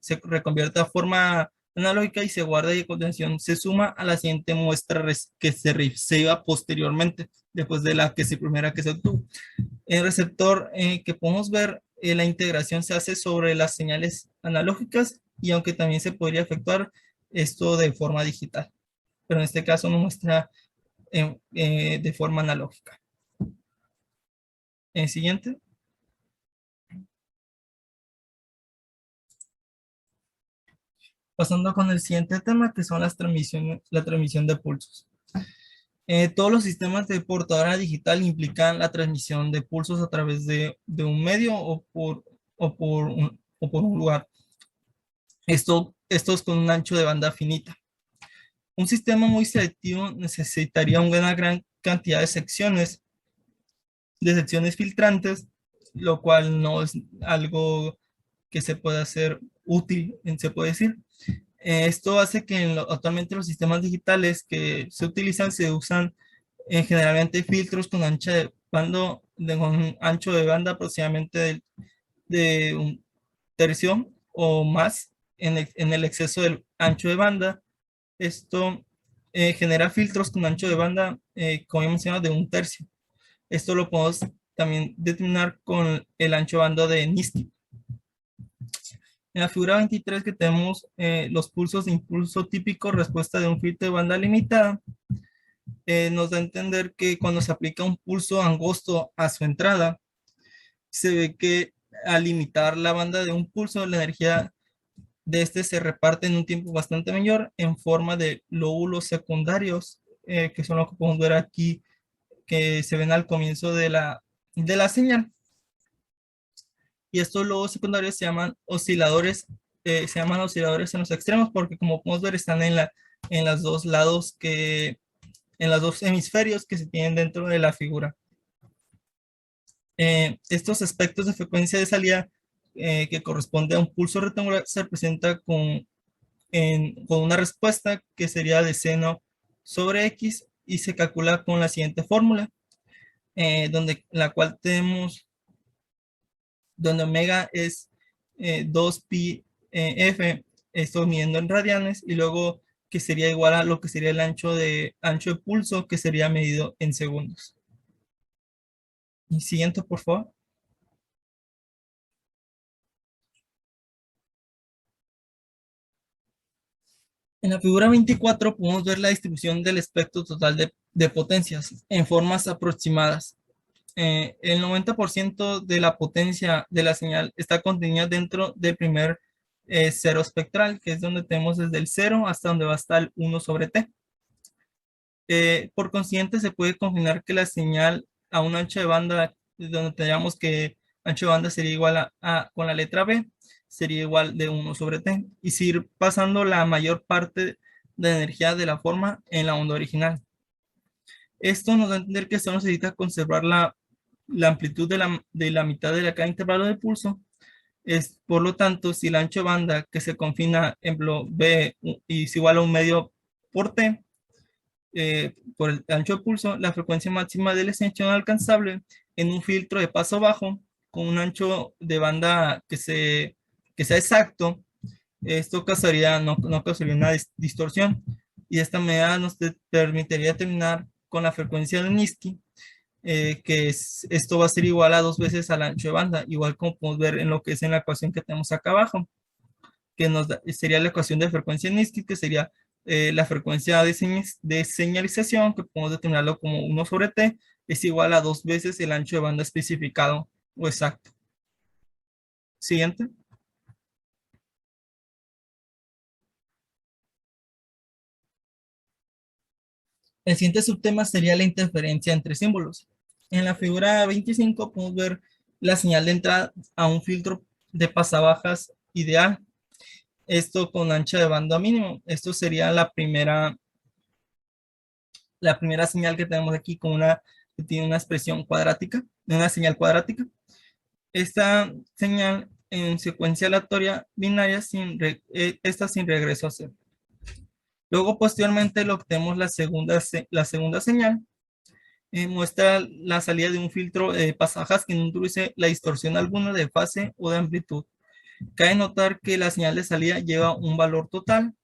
se reconvierte a forma analógica y se guarda, y a continuación se suma a la siguiente muestra que se reciba posteriormente, después de la primera que se obtuvo. El receptor que podemos ver, la integración se hace sobre las señales analógicas, y aunque también se podría efectuar esto de forma digital, pero en este caso nos muestra de forma analógica. El siguiente. Pasando con el siguiente tema, que son la transmisión de pulsos. Todos los sistemas de portadora digital implican la transmisión de pulsos a través de un medio o por un lugar. Esto es con un ancho de banda finita. Un sistema muy selectivo necesitaría una gran cantidad de secciones filtrantes, lo cual no es algo que se pueda hacer útil, se puede decir. Esto hace que actualmente los sistemas digitales que se utilizan se usan generalmente filtros con con un ancho de banda aproximadamente de un tercio o más en el exceso del ancho de banda. Esto genera filtros con ancho de banda, como he mencionado, de un tercio. Esto lo podemos también determinar con el ancho de banda de Nist. En la figura 23 que tenemos los pulsos de impulso típico respuesta de un filtro de banda limitada, nos da a entender que cuando se aplica un pulso angosto a su entrada, se ve que al limitar la banda de un pulso, la energía de este se reparte en un tiempo bastante mayor en forma de lóbulos secundarios, que son lo que podemos ver aquí, que se ven al comienzo de la señal. Y estos lóbulos secundarios se llaman osciladores en los extremos, porque como podemos ver están en los dos lados en los dos hemisferios que se tienen dentro de la figura. Estos aspectos de frecuencia de salida que corresponde a un pulso rectangular se representa con una respuesta que sería de seno sobre X, y se calcula con la siguiente fórmula, donde omega es 2pi f, esto midiendo en radianes, y luego que sería igual a lo que sería el ancho de pulso, que sería medido en segundos. Y siguiente, por favor. En la figura 24 podemos ver la distribución del espectro total de potencias en formas aproximadas. El 90% de la potencia de la señal está contenida dentro del primer cero espectral, que es donde tenemos desde el 0 hasta donde va hasta el 1 sobre t. Por consiguiente, se puede combinar que la señal a un ancho de banda, donde tengamos que ancho de banda sería igual con la letra B, sería igual de 1 sobre t, y seguir pasando la mayor parte de energía de la forma en la onda original. Esto nos da a entender que esto necesita conservar la amplitud de la mitad de cada intervalo de pulso. Por lo tanto, si el ancho de banda que se confina en B y es igual a un medio por t, por el ancho de pulso, la frecuencia máxima de la extensión alcanzable en un filtro de paso bajo con un ancho de banda que sea exacto, esto no causaría una distorsión, y de esta manera nos permitiría terminar con la frecuencia de Niski, esto va a ser igual a 2 veces al ancho de banda, igual como podemos ver en lo que es en la ecuación que tenemos acá abajo, que sería la ecuación de frecuencia de Niski, que sería la frecuencia de señalización, que podemos determinarlo como 1 sobre t, es igual a 2 veces el ancho de banda especificado o exacto. Siguiente. El siguiente subtema sería la interferencia entre símbolos. En la figura 25 podemos ver la señal de entrada a un filtro de pasabajas ideal. Esto con ancha de banda mínimo. Esto sería la primera señal que tenemos aquí que tiene una expresión cuadrática. de una señal cuadrática. Esta señal en secuencia aleatoria binaria esta sin regreso a cero. Luego, posteriormente, lo obtenemos la segunda señal. Muestra la salida de un filtro de pasajes que no introduce la distorsión alguna de fase o de amplitud. Cabe notar que la señal de salida lleva un valor total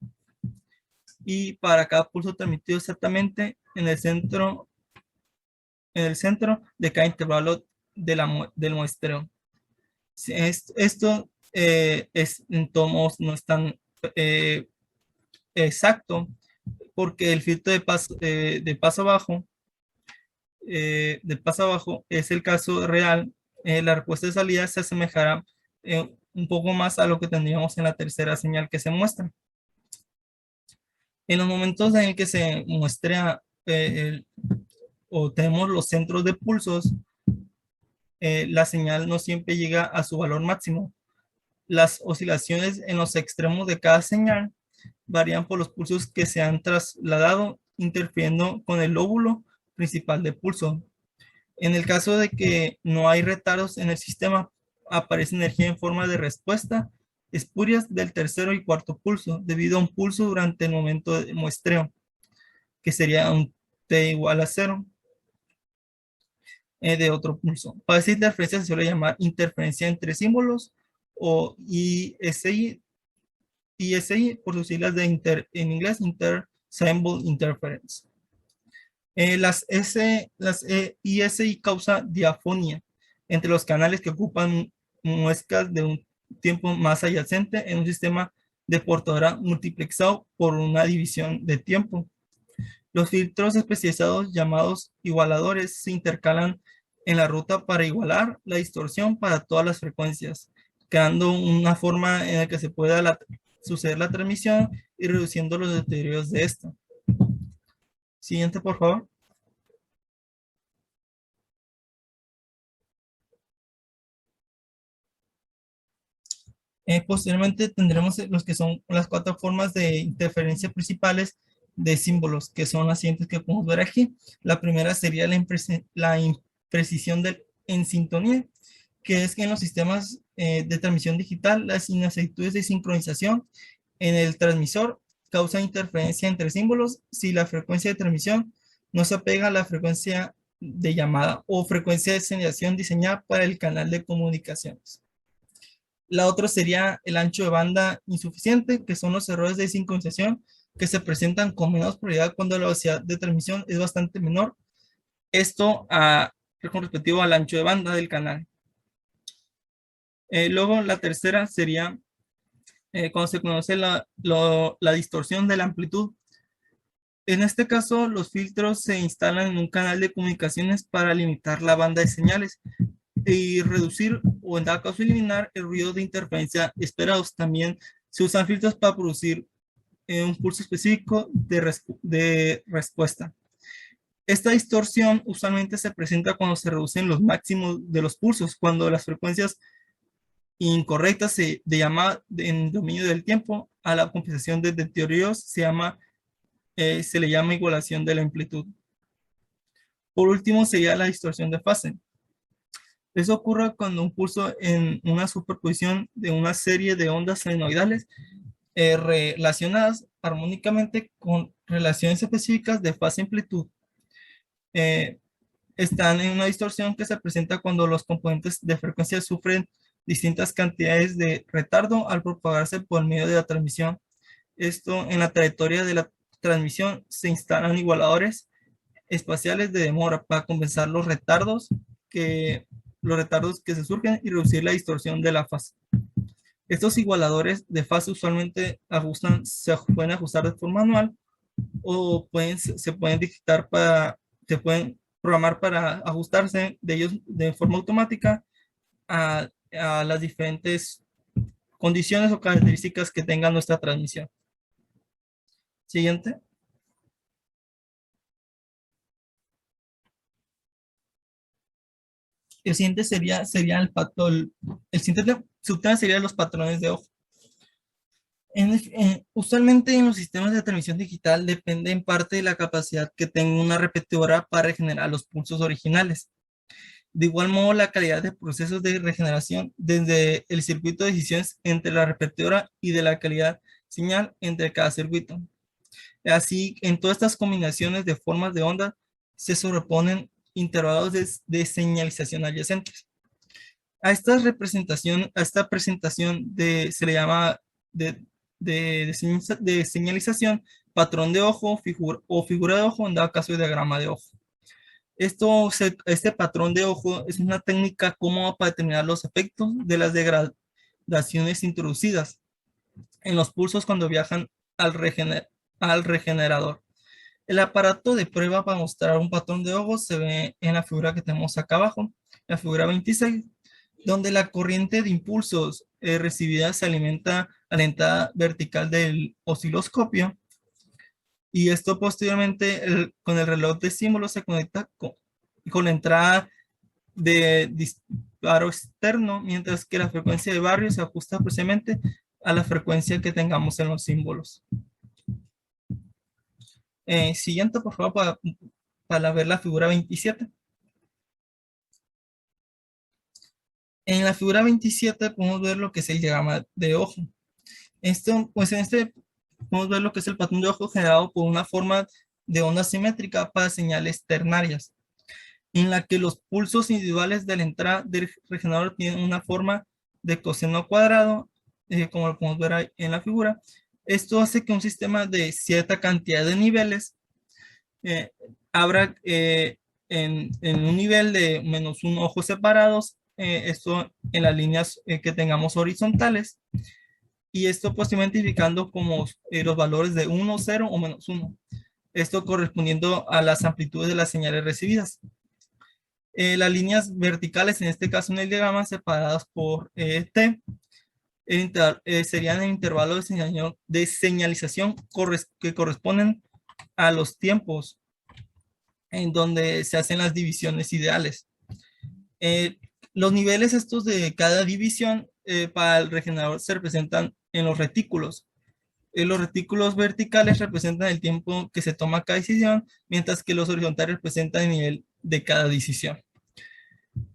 y para cada pulso transmitido exactamente en el centro de cada intervalo del muestreo. Esto en tomos no es tan exacto porque el filtro de paso bajo es el caso real. La respuesta de salida se asemejará un poco más a lo que tendríamos en la tercera señal que se muestra. En los momentos en el que se muestra o tenemos los centros de pulsos, la señal no siempre llega a su valor máximo. Las oscilaciones en los extremos de cada señal varían por los pulsos que se han trasladado, interfiriendo con el lóbulo principal de pulso. En el caso de que no hay retardos en el sistema, aparece energía en forma de respuesta espurias del tercero y cuarto pulso, debido a un pulso durante el momento de muestreo, que sería un T igual a 0 de otro pulso. Para esta interferencia se suele llamar interferencia entre símbolos o ISI, por sus siglas en inglés, Inter-Symbol Interference. Las ISI causa diafonía entre los canales que ocupan muescas de un tiempo más adyacente en un sistema de portadora multiplexado por una división de tiempo. Los filtros especializados llamados igualadores se intercalan en la ruta para igualar la distorsión para todas las frecuencias, creando una forma en la que se pueda suceder la transmisión y reduciendo los deterioros de esta. Siguiente, por favor. Posteriormente tendremos los que son las 4 formas de interferencia principales de símbolos, que son las siguientes que podemos ver aquí. La primera sería la imprecisión en sintonía, que es que en los sistemas de transmisión digital, las inexactitudes de sincronización en el transmisor causan interferencia entre símbolos si la frecuencia de transmisión no se apega a la frecuencia de llamada o frecuencia de señalización diseñada para el canal de comunicaciones. La otra sería el ancho de banda insuficiente, que son los errores de sincronización que se presentan con menos probabilidad cuando la velocidad de transmisión es bastante menor. Esto con respectivo al ancho de banda del canal. Luego la tercera sería cuando se conoce la distorsión de la amplitud. En este caso, los filtros se instalan en un canal de comunicaciones para limitar la banda de señales y reducir o en dado caso eliminar el ruido de interferencia esperados. También se usan filtros para producir un pulso específico de respuesta. Esta distorsión usualmente se presenta cuando se reducen los máximos de los pulsos, cuando las frecuencias incorrectas de llamada en dominio del tiempo a la compensación de deterioros se le llama igualación de la amplitud. Por último sería la distorsión de fase. Eso ocurre cuando un pulso en una superposición de una serie de ondas senoidales relacionadas armónicamente con relaciones específicas de fase y amplitud están en una distorsión que se presenta cuando los componentes de frecuencia sufren distintas cantidades de retardo al propagarse por medio de la transmisión. Esto en la trayectoria de la transmisión se instalan igualadores espaciales de demora para compensar los retardos que se surgen y reducir la distorsión de la fase. Estos igualadores de fase usualmente se pueden ajustar de forma manual o se pueden programar para ajustarse de ellos de forma automática a las diferentes condiciones o características que tenga nuestra transmisión. Siguiente. El siguiente sería el patrón. El siguiente subtema sería los patrones de ojo. Usualmente en los sistemas de transmisión digital depende en parte de la capacidad que tenga una repetidora para regenerar los pulsos originales, De igual modo, la calidad de procesos de regeneración desde el circuito de decisiones entre la repetidora y de la calidad señal entre cada circuito. Así, en todas estas combinaciones de formas de onda se sobreponen intervalos de señalización adyacentes. A esta presentación se le llama de, de señalización, patrón de ojo o figura de ojo en dado caso de diagrama de ojo. Este patrón de ojo es una técnica cómoda para determinar los efectos de las degradaciones introducidas en los pulsos cuando viajan al regenerador. El aparato de prueba para mostrar un patrón de ojo se ve en la figura que tenemos acá abajo, la figura 26, donde la corriente de impulsos recibida se alimenta a la entrada vertical del osciloscopio, y esto posteriormente con el reloj de símbolos se conecta con la entrada de disparo externo, mientras que la frecuencia de barrio se ajusta precisamente a la frecuencia que tengamos en los símbolos. Siguiente, por favor, para ver la figura 27. En la figura 27 podemos ver lo que es el diagrama de ojo. Pues en este podemos ver lo que es el patrón de ojo generado por una forma de onda simétrica para señales ternarias, en la que los pulsos individuales de la entrada del regenerador tienen una forma de coseno cuadrado, como lo podemos ver ahí en la figura. Esto hace que un sistema de cierta cantidad de niveles abra en un nivel de -1 ojos separados, esto en las líneas que tengamos horizontales, y esto pues identificando como los valores de 1, 0 o -1. Esto correspondiendo a las amplitudes de las señales recibidas. Las líneas verticales, en este caso en el diagrama, separadas por T, serían el intervalo de señalización que corresponden a los tiempos en donde se hacen las divisiones ideales. Los niveles estos de cada división para el regenerador se representan en los retículos. Los retículos verticales representan el tiempo que se toma cada decisión, mientras que los horizontales representan el nivel de cada decisión.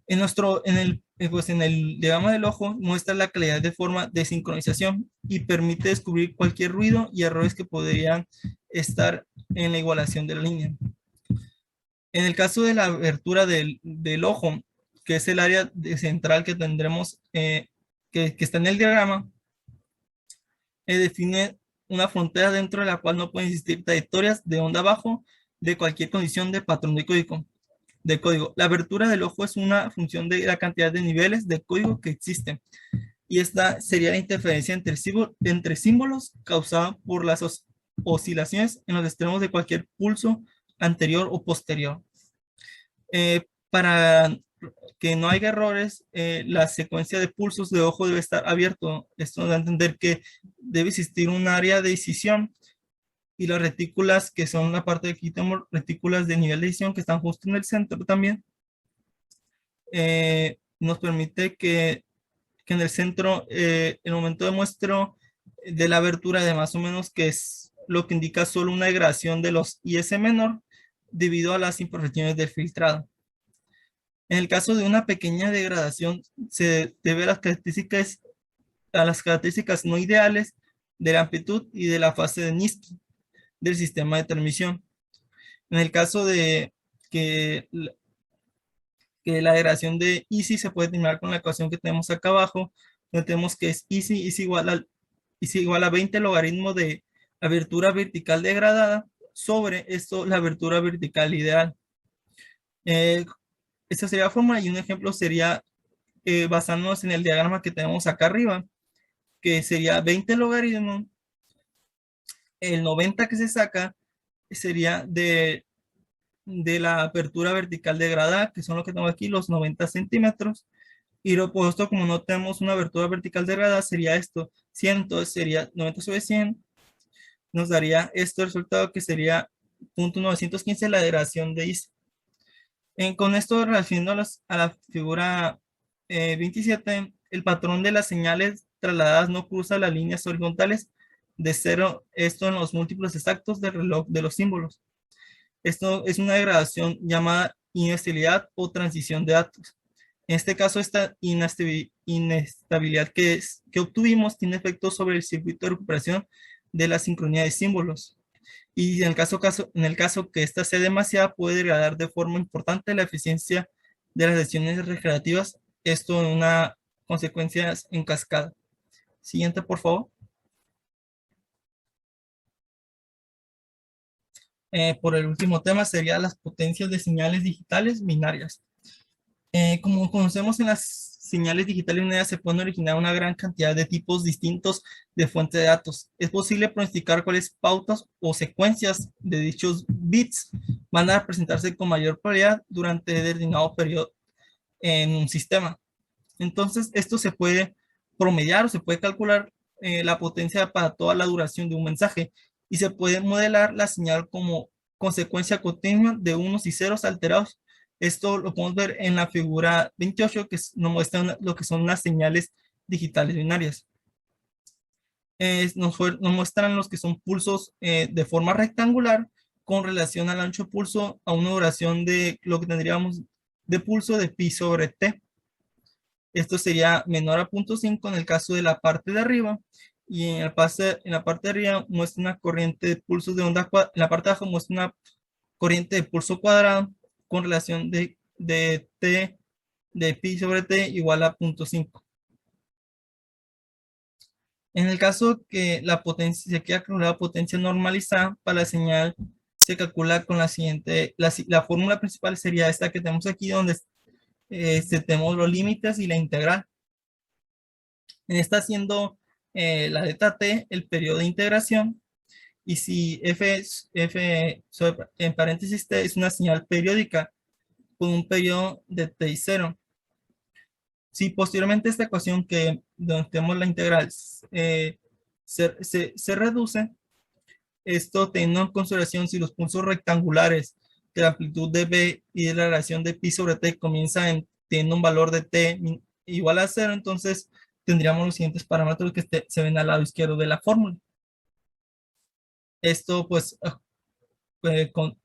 En el diagrama del ojo muestra la calidad de forma de sincronización y permite descubrir cualquier ruido y errores que podrían estar en la igualación de la línea. En el caso de la abertura del ojo, que es el área central que tendremos, que está en el diagrama, define una frontera dentro de la cual no pueden existir trayectorias de onda abajo de cualquier condición de patrón de código. La abertura del ojo es una función de la cantidad de niveles de código que existen. Y esta sería la interferencia entre símbolos causada por las oscilaciones en los extremos de cualquier pulso anterior o posterior. Para que no haya errores, la secuencia de pulsos de ojo debe estar abierto. Esto da a entender que debe existir un área de decisión, y las retículas, que son la parte de aquí, tenemos retículas de nivel de decisión que están justo en el centro también. Nos permite que en el centro, el momento de muestreo de la abertura de más o menos, que es lo que indica solo una degradación de los IS menor debido a las imperfecciones del filtrado. En el caso de una pequeña degradación, se debe a las características no ideales de la amplitud y de la fase de Nistl del sistema de transmisión. En el caso de que la degradación de ISI se puede determinar con la ecuación que tenemos acá abajo, donde tenemos que es ISI es igual a 20 logaritmo de abertura vertical degradada sobre esto, la abertura vertical ideal. Esta sería la fórmula, y un ejemplo sería basándonos en el diagrama que tenemos acá arriba, que sería 20 logaritmo, el 90 que se saca sería de la apertura vertical degradada, que son lo que tengo aquí, los 90 centímetros, y lo opuesto, como no tenemos una abertura vertical degradada, sería esto, 100, entonces sería 90 sobre 100, nos daría este resultado que sería 0.915 la degradación de ISI. Con esto, relacionando a la figura 27, el patrón de las señales trasladadas no cruza las líneas horizontales de 0, esto en los múltiplos exactos del reloj de los símbolos. Esto es una degradación llamada inestabilidad o transición de datos. En este caso, esta inestabilidad que obtuvimos tiene efectos sobre el circuito de recuperación de la sincronía de símbolos. Y en el caso que esta sea demasiada, puede degradar de forma importante la eficiencia de las sesiones recreativas. Esto en una consecuencia en cascada. Siguiente, por favor. Por el último tema sería las potencias de señales digitales binarias. Como conocemos en las señales digitales binarias se pueden originar una gran cantidad de tipos distintos de fuente de datos. Es posible pronosticar cuáles pautas o secuencias de dichos bits van a presentarse con mayor probabilidad durante determinado periodo en un sistema. Entonces, esto se puede promediar o se puede calcular la potencia para toda la duración de un mensaje y se puede modelar la señal como consecuencia continua de unos y ceros alterados. Esto lo podemos ver en la figura 28 que nos muestra lo que son las señales digitales binarias. Nos muestran los que son pulsos de forma rectangular con relación al ancho de pulso a una duración de lo que tendríamos de pulso de pi sobre t. Esto sería menor a 0.5 en el caso de la parte de arriba. Y en la parte de arriba muestra una corriente de pulsos de onda, en la parte de abajo muestra una corriente de pulso cuadrado con relación de t de pi sobre t igual a 0.5. En el caso que la potencia, se quiera calcular la potencia normalizada para la señal, se calcula con la siguiente, la fórmula principal sería esta que tenemos aquí, donde tenemos los límites y la integral. En esta siendo la delta t el periodo de integración, y si en paréntesis t es una señal periódica con un periodo de t y 0. Si posteriormente esta ecuación donde tenemos la integral se reduce, esto teniendo en consideración si los pulsos rectangulares de la amplitud de b y de la relación de pi sobre t comienzan teniendo un valor de t igual a 0, entonces tendríamos los siguientes parámetros que se ven al lado izquierdo de la fórmula. Esto pues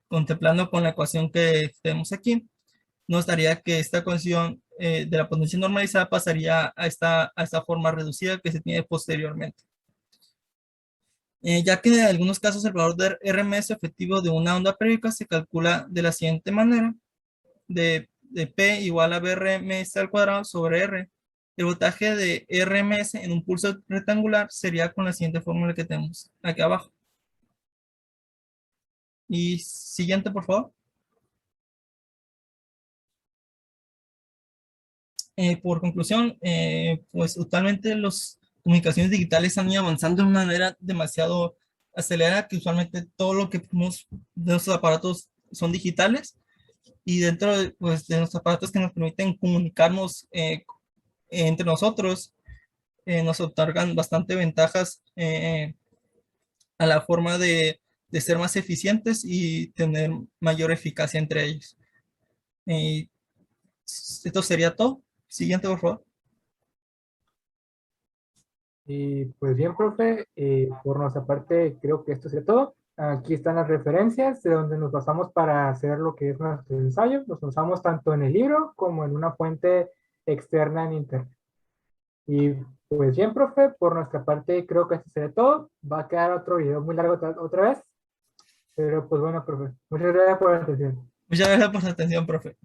contemplando con la ecuación que tenemos aquí, nos daría que esta ecuación de la potencia normalizada pasaría a esta forma reducida que se tiene posteriormente. Ya que en algunos casos el valor de RMS efectivo de una onda periódica se calcula de la siguiente manera, de P igual a BRMS al cuadrado sobre R. El voltaje de RMS en un pulso rectangular sería con la siguiente fórmula que tenemos aquí abajo. Y siguiente, por favor. Por conclusión, pues totalmente las comunicaciones digitales han ido avanzando de una manera demasiado acelerada, que usualmente todo lo que tenemos de nuestros aparatos son digitales y dentro de, pues, de nuestros aparatos que nos permiten comunicarnos entre nosotros, nos otorgan bastante ventajas a la forma de ser más eficientes y tener mayor eficacia entre ellos. Esto sería todo. Siguiente, por favor. Y pues bien, profe, por nuestra parte creo que esto sería todo. Aquí están las referencias de donde nos basamos para hacer lo que es nuestro ensayo. Nos basamos tanto en el libro como en una fuente externa en internet. Y pues bien, profe, por nuestra parte creo que esto sería todo. Va a quedar otro video muy largo otra vez. Pero pues bueno, profe, muchas gracias por la atención. Muchas gracias por su atención, profe.